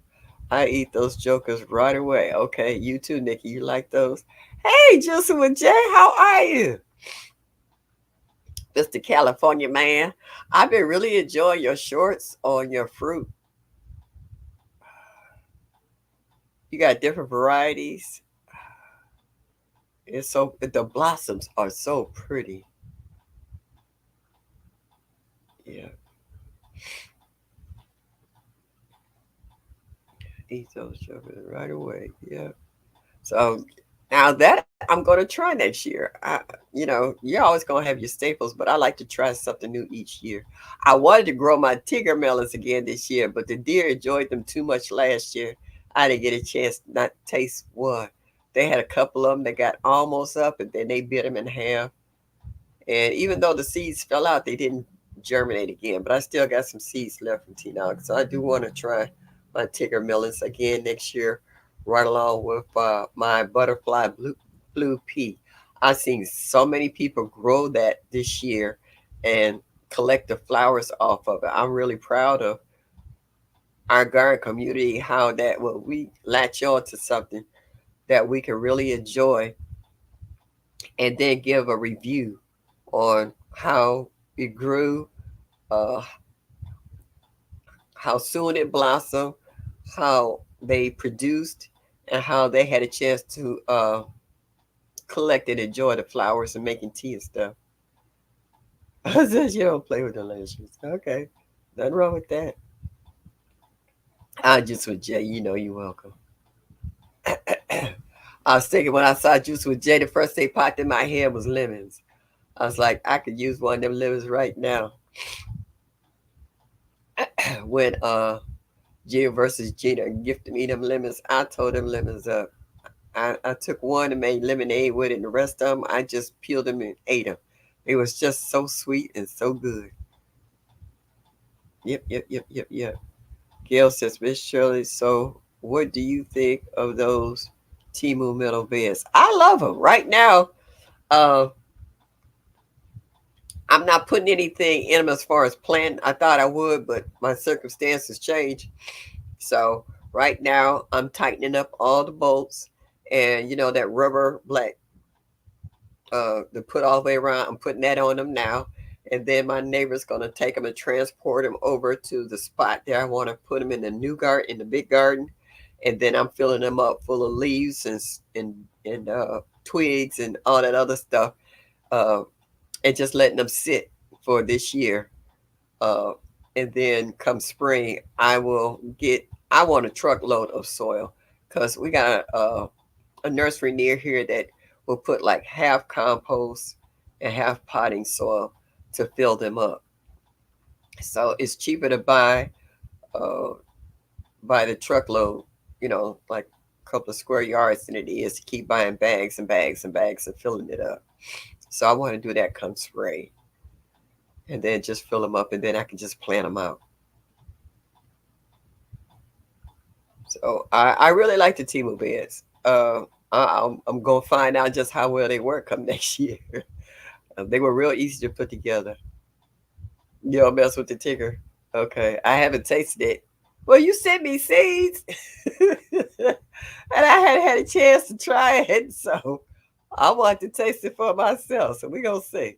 I eat those jokers right away. Okay, you too, Nikki. You like those? Hey, Joshua J, how are you? Mr. California man. I've been really enjoying your shorts on your fruit. You got different varieties. It's so the blossoms are so pretty. Yeah, eat those jokers right away. Yeah. So now that I'm going to try next year. You're always going to have your staples, but I like to try something new each year. I wanted to grow my tiger melons again this year, but the deer enjoyed them too much last year. I didn't get a chance to not taste one. They had a couple of them that got almost up, and then they bit them in half. And even though the seeds fell out, they didn't germinate again. But I still got some seeds left from Tina. So I do want to try my tiger melons again next year, right along with my butterfly blue pea. I've seen so many people grow that this year and collect the flowers off of it. I'm really proud of our garden community, how that well, we latch on to something that we can really enjoy and then give a review on how it grew, uh, how soon it blossomed, how they produced, and how they had a chance to collect and enjoy the flowers and making tea and stuff. I said you don't play with the lizards. Okay, nothing wrong with that. I just with Jay, you're welcome. I was thinking when I saw Juice with Jay, the first thing popped in my head was lemons. I was like, I could use one of them lemons right now. When Jill versus Gina gifted me them lemons, I tore them lemons up. I took one and made lemonade with it, and the rest of them, I just peeled them and ate them. It was just so sweet and so good. Yep, yep, yep, yep, yep. Gail says, Miss Shirley, so what do you think of those Timu metal beds? I love them. Right now, uh, I'm not putting anything in them as far as planting. I thought I would, but my circumstances changed. So right now, I'm tightening up all the bolts, and that rubber black to put all the way around. I'm putting that on them now, and then my neighbor's gonna take them and transport them over to the spot there. I want to put them in the new garden, in the big garden, and then I'm filling them up full of leaves and twigs and all that other stuff, uh, and just letting them sit for this year. Uh, and then come spring, I will get. I want a truckload of soil because we got a nursery near here that will put like half compost and half potting soil to fill them up. So it's cheaper to uh, buy the truckload, like a couple of square yards than it is to keep buying bags and bags and bags and filling it up. So I want to do that come spray and then just fill them up and then I can just plant them out. So I really like the Timu beds. I'm going to find out just how well they work come next year. They were real easy to put together. You don't mess with the ticker. Okay, I haven't tasted it. Well, you sent me seeds, and I hadn't had a chance to try it, so I want to taste it for myself. So we gonna see.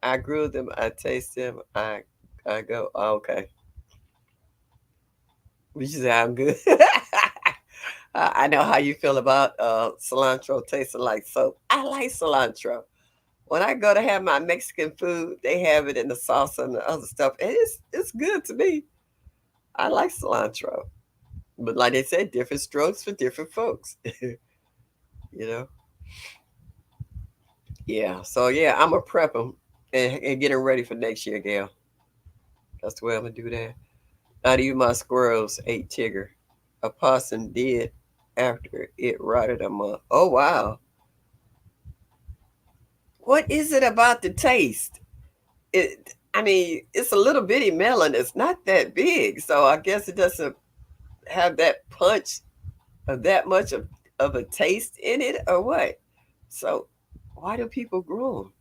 I grew them. I taste them. I go. Okay, which is how I'm good. I know how you feel about cilantro tasting like soap. I like cilantro. When I go to have my Mexican food, they have it in the salsa and the other stuff. And it's good to me. I like cilantro. But like they said, different strokes for different folks. you know? Yeah. So yeah, I'm gonna prep them and get them ready for next year, Gail. That's the way I'm gonna do that. Not even my squirrels ate Tigger. A possum did after it rotted them up. Oh wow. What is it about the taste? I mean, it's a little bitty melon. It's not that big, so I guess it doesn't have that punch of that much of a taste in it, or what? So, why do people grow them?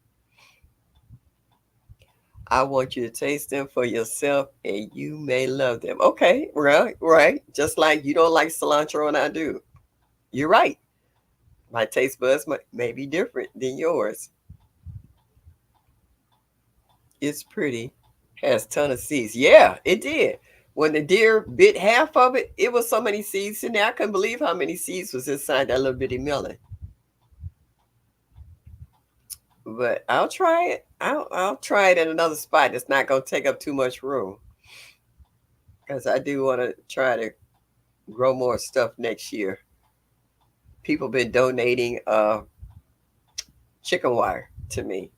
I want you to taste them for yourself and you may love them. Okay, right, right. Just like you don't like cilantro and I do. You're right. My taste buds may be different than yours. It's pretty. Has ton of seeds. Yeah, it did. When the deer bit half of it, it was so many seeds in there. I couldn't believe how many seeds was inside that little bitty melon. But I'll try it. I'll try it in another spot. It's not gonna take up too much room because I do want to try to grow more stuff next year. People been donating chicken wire to me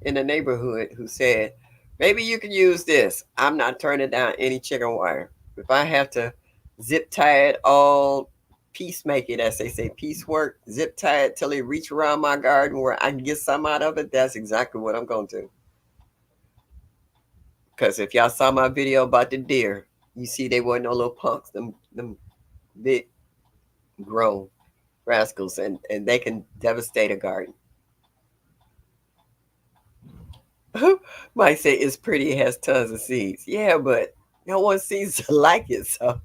in the neighborhood who said, maybe you can use this. I'm not turning down any chicken wire. If I have to zip tie it all, piecemake it, as they say, piecework, zip tie it till it reach around my garden where I can get some out of it, that's exactly what I'm going to do. Because if y'all saw my video about the deer, you see they weren't no little punks, them big grown rascals, and they can devastate a garden. Might say it's pretty, it has tons of seeds. Yeah, but no one seems to like it, so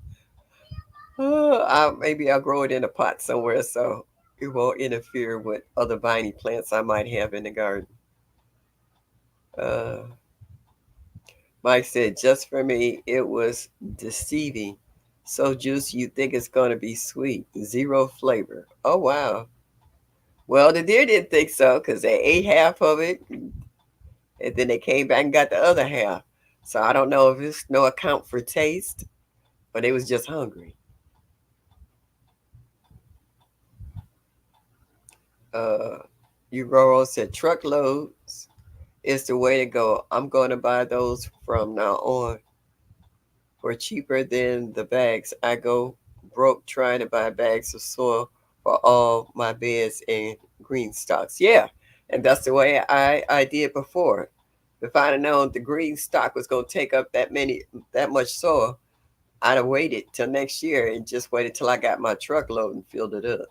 maybe I'll grow it in a pot somewhere so it won't interfere with other viney plants I might have in the garden. Uh, Mike said, just for me, it was deceiving. So juicy, you think it's going to be sweet. Zero flavor. Oh, wow. Well, the deer didn't think so because they ate half of it and then they came back and got the other half. So I don't know if it's no account for taste, but they was just hungry. Uh, Euroro said truckloads is the way to go. I'm going to buy those from now on for cheaper than the bags. I go broke trying to buy bags of soil for all my beds and green stocks. Yeah, and that's the way I did before. If I'd have known the green stock was going to take up that much soil, I'd have waited till next year and just waited till I got my truckload and filled it up.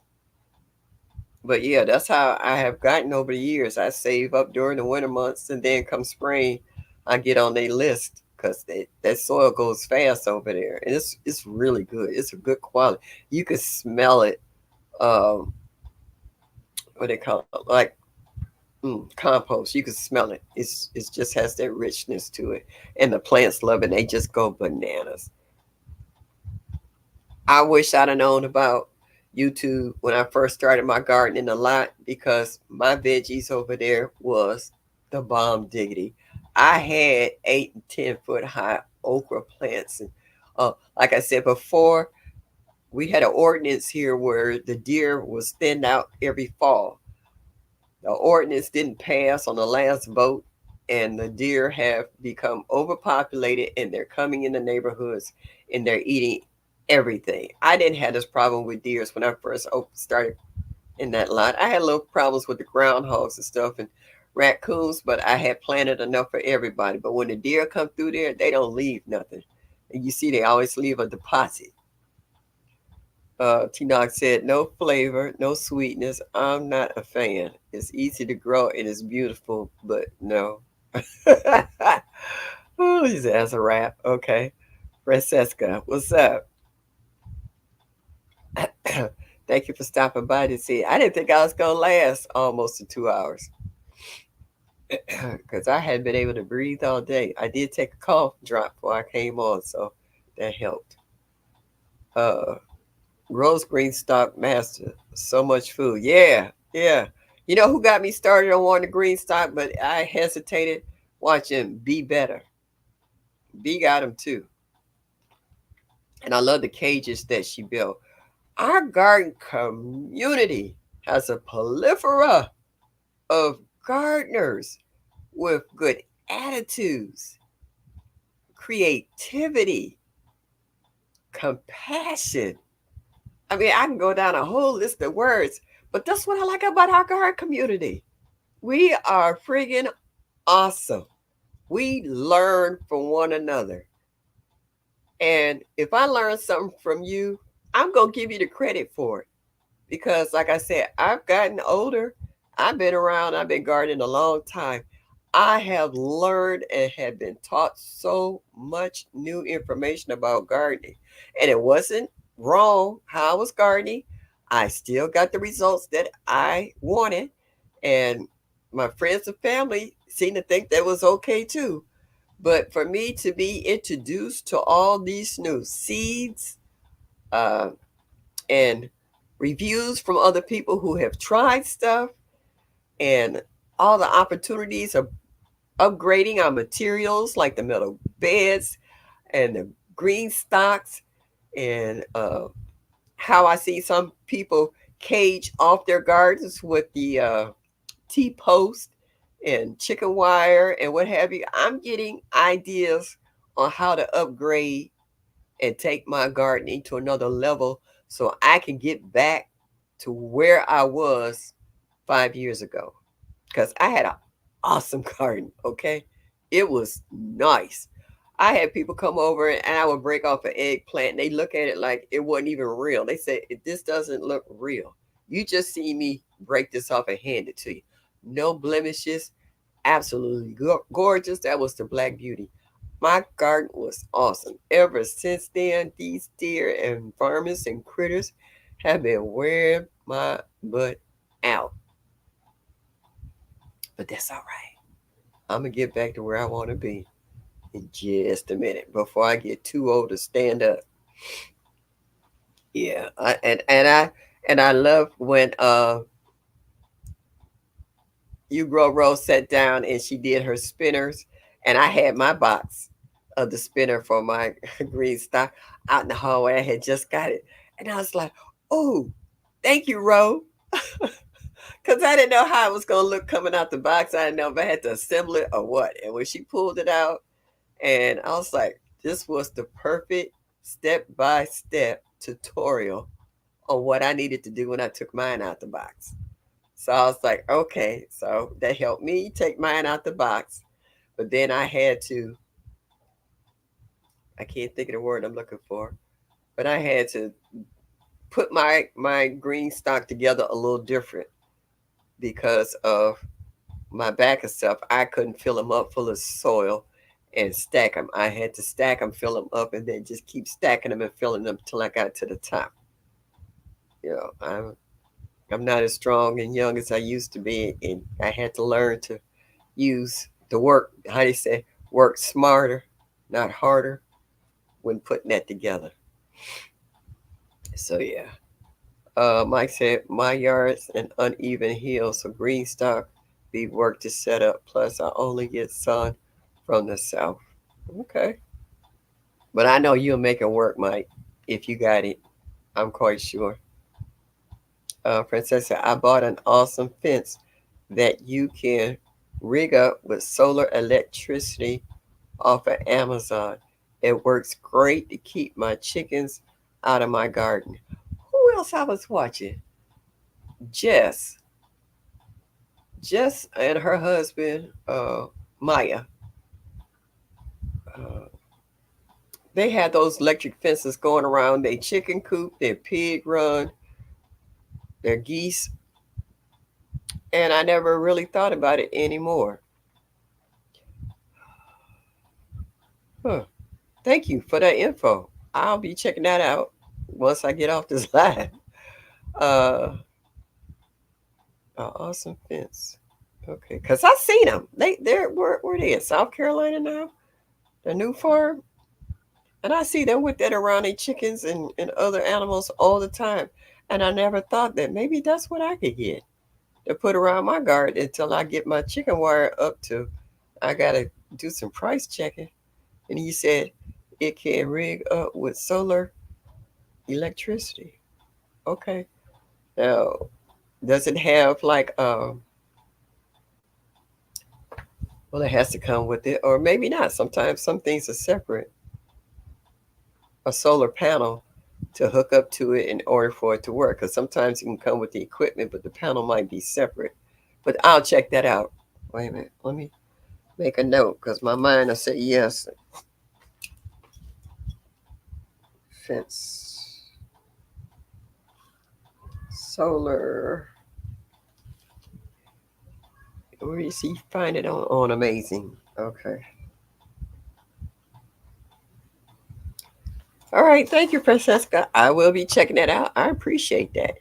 But yeah, that's how I have gotten over the years. I save up during the winter months, and then come spring, I get on their list because that soil goes fast over there, and it's really good. It's a good quality. You can smell it. Um, what they call it, like compost. You can smell it. It just has that richness to it, and the plants love it. They just go bananas. I wish I'd have known about YouTube when I first started my gardening a lot because my veggies over there was the bomb diggity. I had 8 and 10 foot high okra plants, and like I said before, we had an ordinance here where the deer was thinned out every fall. The ordinance didn't pass on the last vote, and the deer have become overpopulated, and they're coming in the neighborhoods and they're eating everything. I didn't have this problem with deers when I first started in that lot. I had little problems with the groundhogs and stuff and raccoons, but I had planted enough for everybody. But when the deer come through there, they don't leave nothing. And you see, they always leave a deposit. Tinoch said, no flavor, no sweetness. I'm not a fan. It's easy to grow and it's beautiful, but no. Oh, he said, that's a wrap. Okay. Francesca, what's up? Thank you for stopping by to see. I didn't think I was going to last almost 2 hours because I hadn't been able to breathe all day. I did take a cough drop before I came on, so that helped. Uh, Rose Green Stock Master. So much food. Yeah, yeah. You know who got me started on wanting the green stock, but I hesitated watching Be Better. B got him too. And I love the cages that she built. Our garden community has a plethora of gardeners with good attitudes, creativity, compassion. I mean, I can go down a whole list of words, but that's what I like about our garden community. We are friggin' awesome. We learn from one another. And if I learn something from you, I'm going to give you the credit for it. Because, like I said, I've gotten older. I've been around, I've been gardening a long time. I have learned and have been taught so much new information about gardening. And it wasn't wrong how I was gardening. I still got the results that I wanted. And my friends and family seemed to think that was okay too. But for me to be introduced to all these new seeds uh, and reviews from other people who have tried stuff and all the opportunities of upgrading our materials like the metal beds and the green stocks and how I see some people cage off their gardens with the T-post and chicken wire and what have you. I'm getting ideas on how to upgrade and take my gardening to another level so I can get back to where I was 5 years ago. Because I had an awesome garden, okay? It was nice. I had people come over and I would break off an eggplant and they look at it like it wasn't even real. They said, "This doesn't look real. You just see me break this off and hand it to you. No blemishes, absolutely gorgeous." That was the Black Beauty. My garden was awesome. Ever since then, these deer and vermin and critters have been wearing my butt out. But that's all right. I'm going to get back to where I want to be in just a minute before I get too old to stand up. Yeah, and I love when you grow Rose sat down and she did her spinners, and I had my box of the spinner for my green stock out in the hallway. I had just got it, and I was like, "Oh, thank you, Ro," because I didn't know how it was gonna look coming out the box. I didn't know if I had to assemble it or what. And when she pulled it out, and I was like, "This was the perfect step-by-step tutorial on what I needed to do when I took mine out the box." So I was like, okay, so that helped me take mine out the box. But then I had to, I can't think of the word I'm looking for, but I had to put my green stock together a little different because of my back and stuff. I couldn't fill them up full of soil and stack them. I had to stack them, fill them up, and then just keep stacking them and filling them till I got to the top. You know, I'm not as strong and young as I used to be, and I had to learn to use the work, how they say, work smarter, not harder, when putting that together. So yeah. Mike said my yard's an uneven hill, so green stock be work to set up. Plus, I only get sun from the south. Okay, but I know you'll make it work, Mike. If you got it, I'm quite sure. Princess said I bought an awesome fence that you can rig up with solar electricity off of Amazon. It works great to keep my chickens out of my garden. Who else I was watching? Jess. Jess and her husband, Maya. Uh, they had those electric fences going around their chicken coop, their pig run, their geese, and I never really thought about it anymore. Huh. Thank you for that info. I'll be checking that out once I get off this live. Uh, awesome fence. Okay, cause I seen them. They're where they in South Carolina now, the new farm, and I see them with that around their chickens and other animals all the time. And I never thought that maybe that's what I could get to put around my garden until I get my chicken wire up to. I gotta do some price checking. And he said it can rig up with solar electricity. Okay, now does it have like well, it has to come with it, or maybe not. Sometimes some things are separate. A solar panel to hook up to it in order for it to work. Because sometimes it can come with the equipment, but the panel might be separate. But I'll check that out. Wait a minute. Let me make a note because my mind will say yes. Fence. Solar Where you see find it on Amazing. Okay. All right. Thank you, Francesca. I will be checking that out. I appreciate that.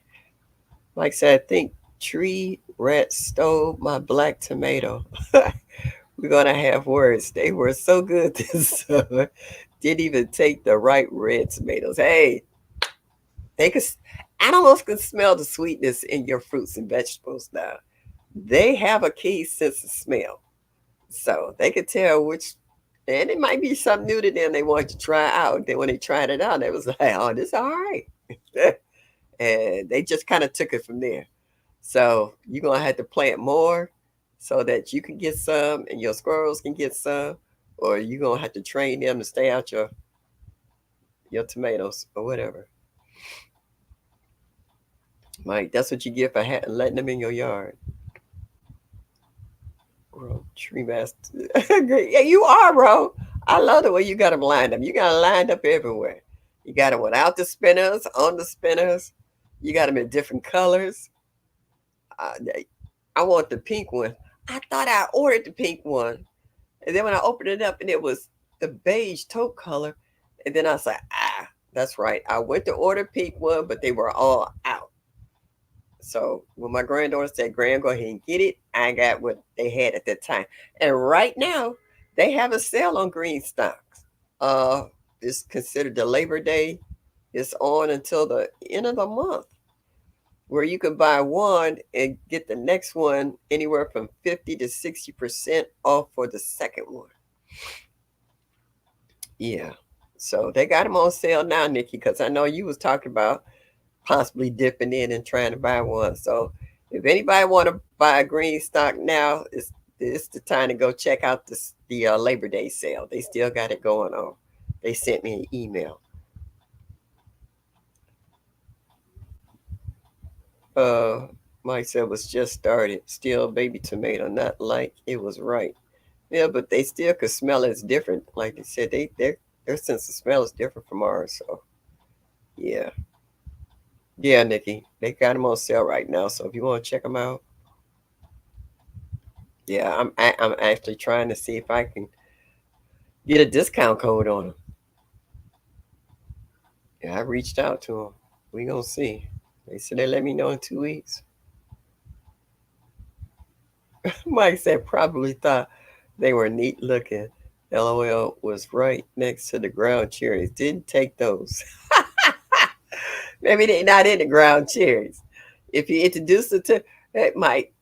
Like I said, I think Tree Rat stole my black tomato. We're gonna have words. They were so good this summer. Didn't even take the right red tomatoes. Hey, they could. Animals can smell the sweetness in your fruits and vegetables now. They have a key sense of smell, so they could tell which. And it might be something new to them they wanted to try out. Then when they tried it out, they was like, "Oh, this is all right," and they just kind of took it from there. So you're gonna have to plant more so that you can get some and your squirrels can get some, or you're gonna have to train them to stay out your tomatoes or whatever. Mike, that's what you get for letting them in your yard. Bro, tree master. Yeah, you are, bro. I love the way you got them lined up. You got them lined up everywhere. You got them without the spinners, on the spinners. You got them in different colors. I want the pink one. I thought I ordered the pink one. And then when I opened it up and it was the beige taupe color, and then I was like, that's right. I went to order pink one, but they were all out. So when my granddaughter said, Grand, go ahead and get it, I got what they had at that time. And right now, they have a sale on green stocks. Uh, it's considered the Labor Day. It's on until the end of the month, where you can buy one and get the next one anywhere from 50 to 60% off for the second one. Yeah. So they got them on sale now, Nikki, because I know you was talking about possibly dipping in and trying to buy one. So if anybody want to buy a green stock now, it's the time to go check out the Labor Day sale. They still got it going on. They sent me an email. Uh, Mike said was just started. Still baby tomato, not like it was right. Yeah, but they still could smell it. It's different. Like they said, their sense of smell is different from ours. So yeah. Yeah, Nikki, they got them on sale right now. So if you want to check them out, yeah, I'm actually trying to see if I can get a discount code on them. Yeah, I reached out to them. We gonna see. They said they let me know in 2 weeks. Mike said probably thought they were neat looking. LOL was right next to the ground cherries. Didn't take those. Maybe they not in the ground cherries. If you introduce it to, it might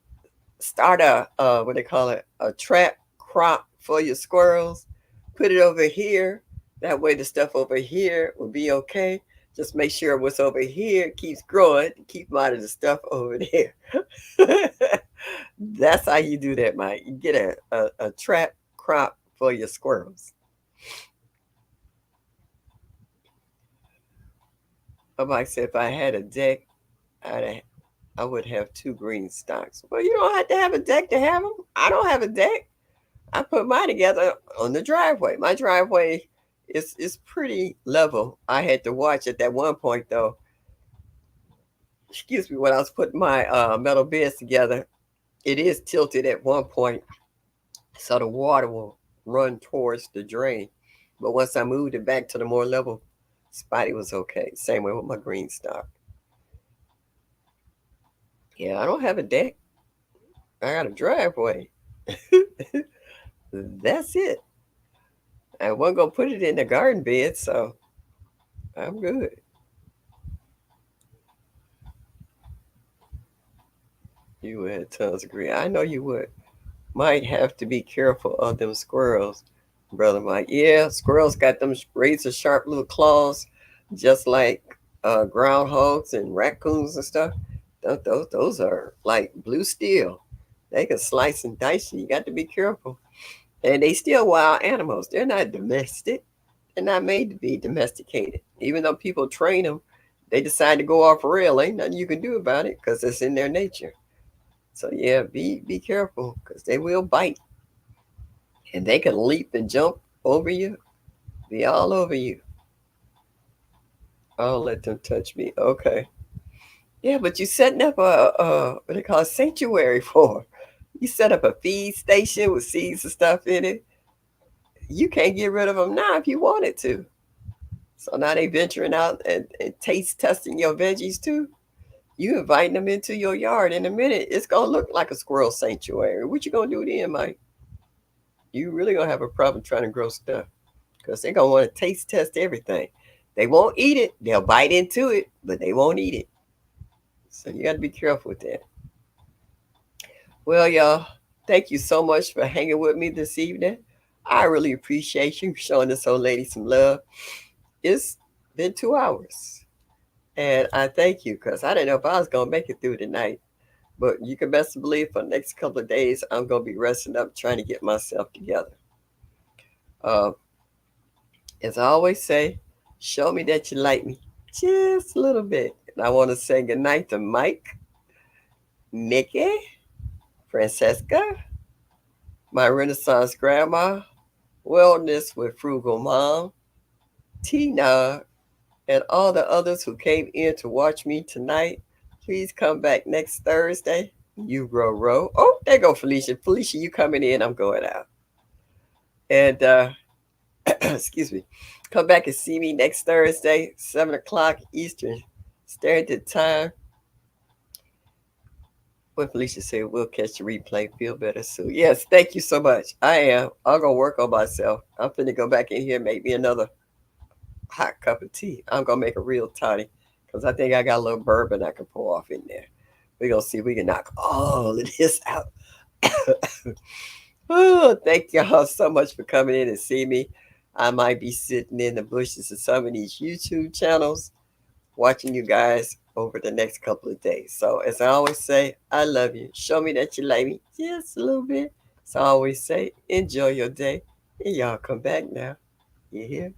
start a what they call it, a trap crop for your squirrels. Put it over here. That way the stuff over here will be okay. Just make sure what's over here keeps growing. Keep them out of the stuff over there. That's how you do that, Mike. You get a trap crop for your squirrels. Mike said if I had a deck, I would have two green stocks. Well, you don't have to have a deck to have them. I don't have a deck. I put mine together on the driveway. My driveway is pretty level. I had to watch at that one point though. Excuse me, when I was putting my metal beds together, it is tilted at one point, so the water will run towards the drain. But once I moved it back to the more level spot, it was okay. Same way with my green stock. Yeah, I don't have a deck. I got a driveway. That's it. I wasn't gonna put it in the garden bed, so I'm good. You would have tons of green. I know you would. Might have to be careful of them squirrels, brother Mike. Yeah, squirrels got them razor sharp little claws, just like groundhogs and raccoons and stuff. Those are like blue steel. They can slice and dice you. You got to be careful. And they still wild animals. They're not domestic. They're not made to be domesticated. Even though people train them, they decide to go off rail. Ain't nothing you can do about it because it's in their nature. So yeah, be careful because they will bite and they can leap and jump over you, be all over you. I'll let them touch me. Okay. Yeah, but you're setting up a what they call a sanctuary for. You set up a feed station with seeds and stuff in it. You can't get rid of them now if you wanted to. So now they venturing out and taste testing your veggies too. You inviting them into your yard. In a minute, it's gonna look like a squirrel sanctuary. What you gonna do then, Mike? You really gonna have a problem trying to grow stuff because they're gonna want to taste test everything. They won't eat it. They'll bite into it, but they won't eat it. So you got to be careful with that. Well, y'all, thank you so much for hanging with me this evening. I really appreciate you showing this old lady some love. It's been 2 hours, and I thank you because I didn't know if I was gonna make it through tonight. But you can best believe for the next couple of days, I'm gonna be resting up, trying to get myself together. Uh, as I always say, show me that you like me just a little bit. And I want to say goodnight to Mike, Nikki, Francesca, my Renaissance grandma, Wellness with Frugal Mom, Tina, and all the others who came in to watch me tonight. Please come back next Thursday. You row. Oh, there go Felicia. Felicia, you coming in? I'm going out. And excuse me. Come back and see me next Thursday, 7 o'clock Eastern Standard Time. When Felicia said we'll catch the replay, feel better soon. Yes, thank you so much. I am. I'm gonna work on myself. I'm finna go back in here and make me another hot cup of tea. I'm gonna make a real toddy because I think I got a little bourbon I can pour off in there. We're gonna see if we can knock all of this out. Oh, thank y'all so much for coming in and seeing me. I might be sitting in the bushes of some of these YouTube channels watching you guys over the next couple of days. So, as I always say, I love you. Show me that you like me just a little bit. So, I always say, enjoy your day. And y'all come back now. You hear?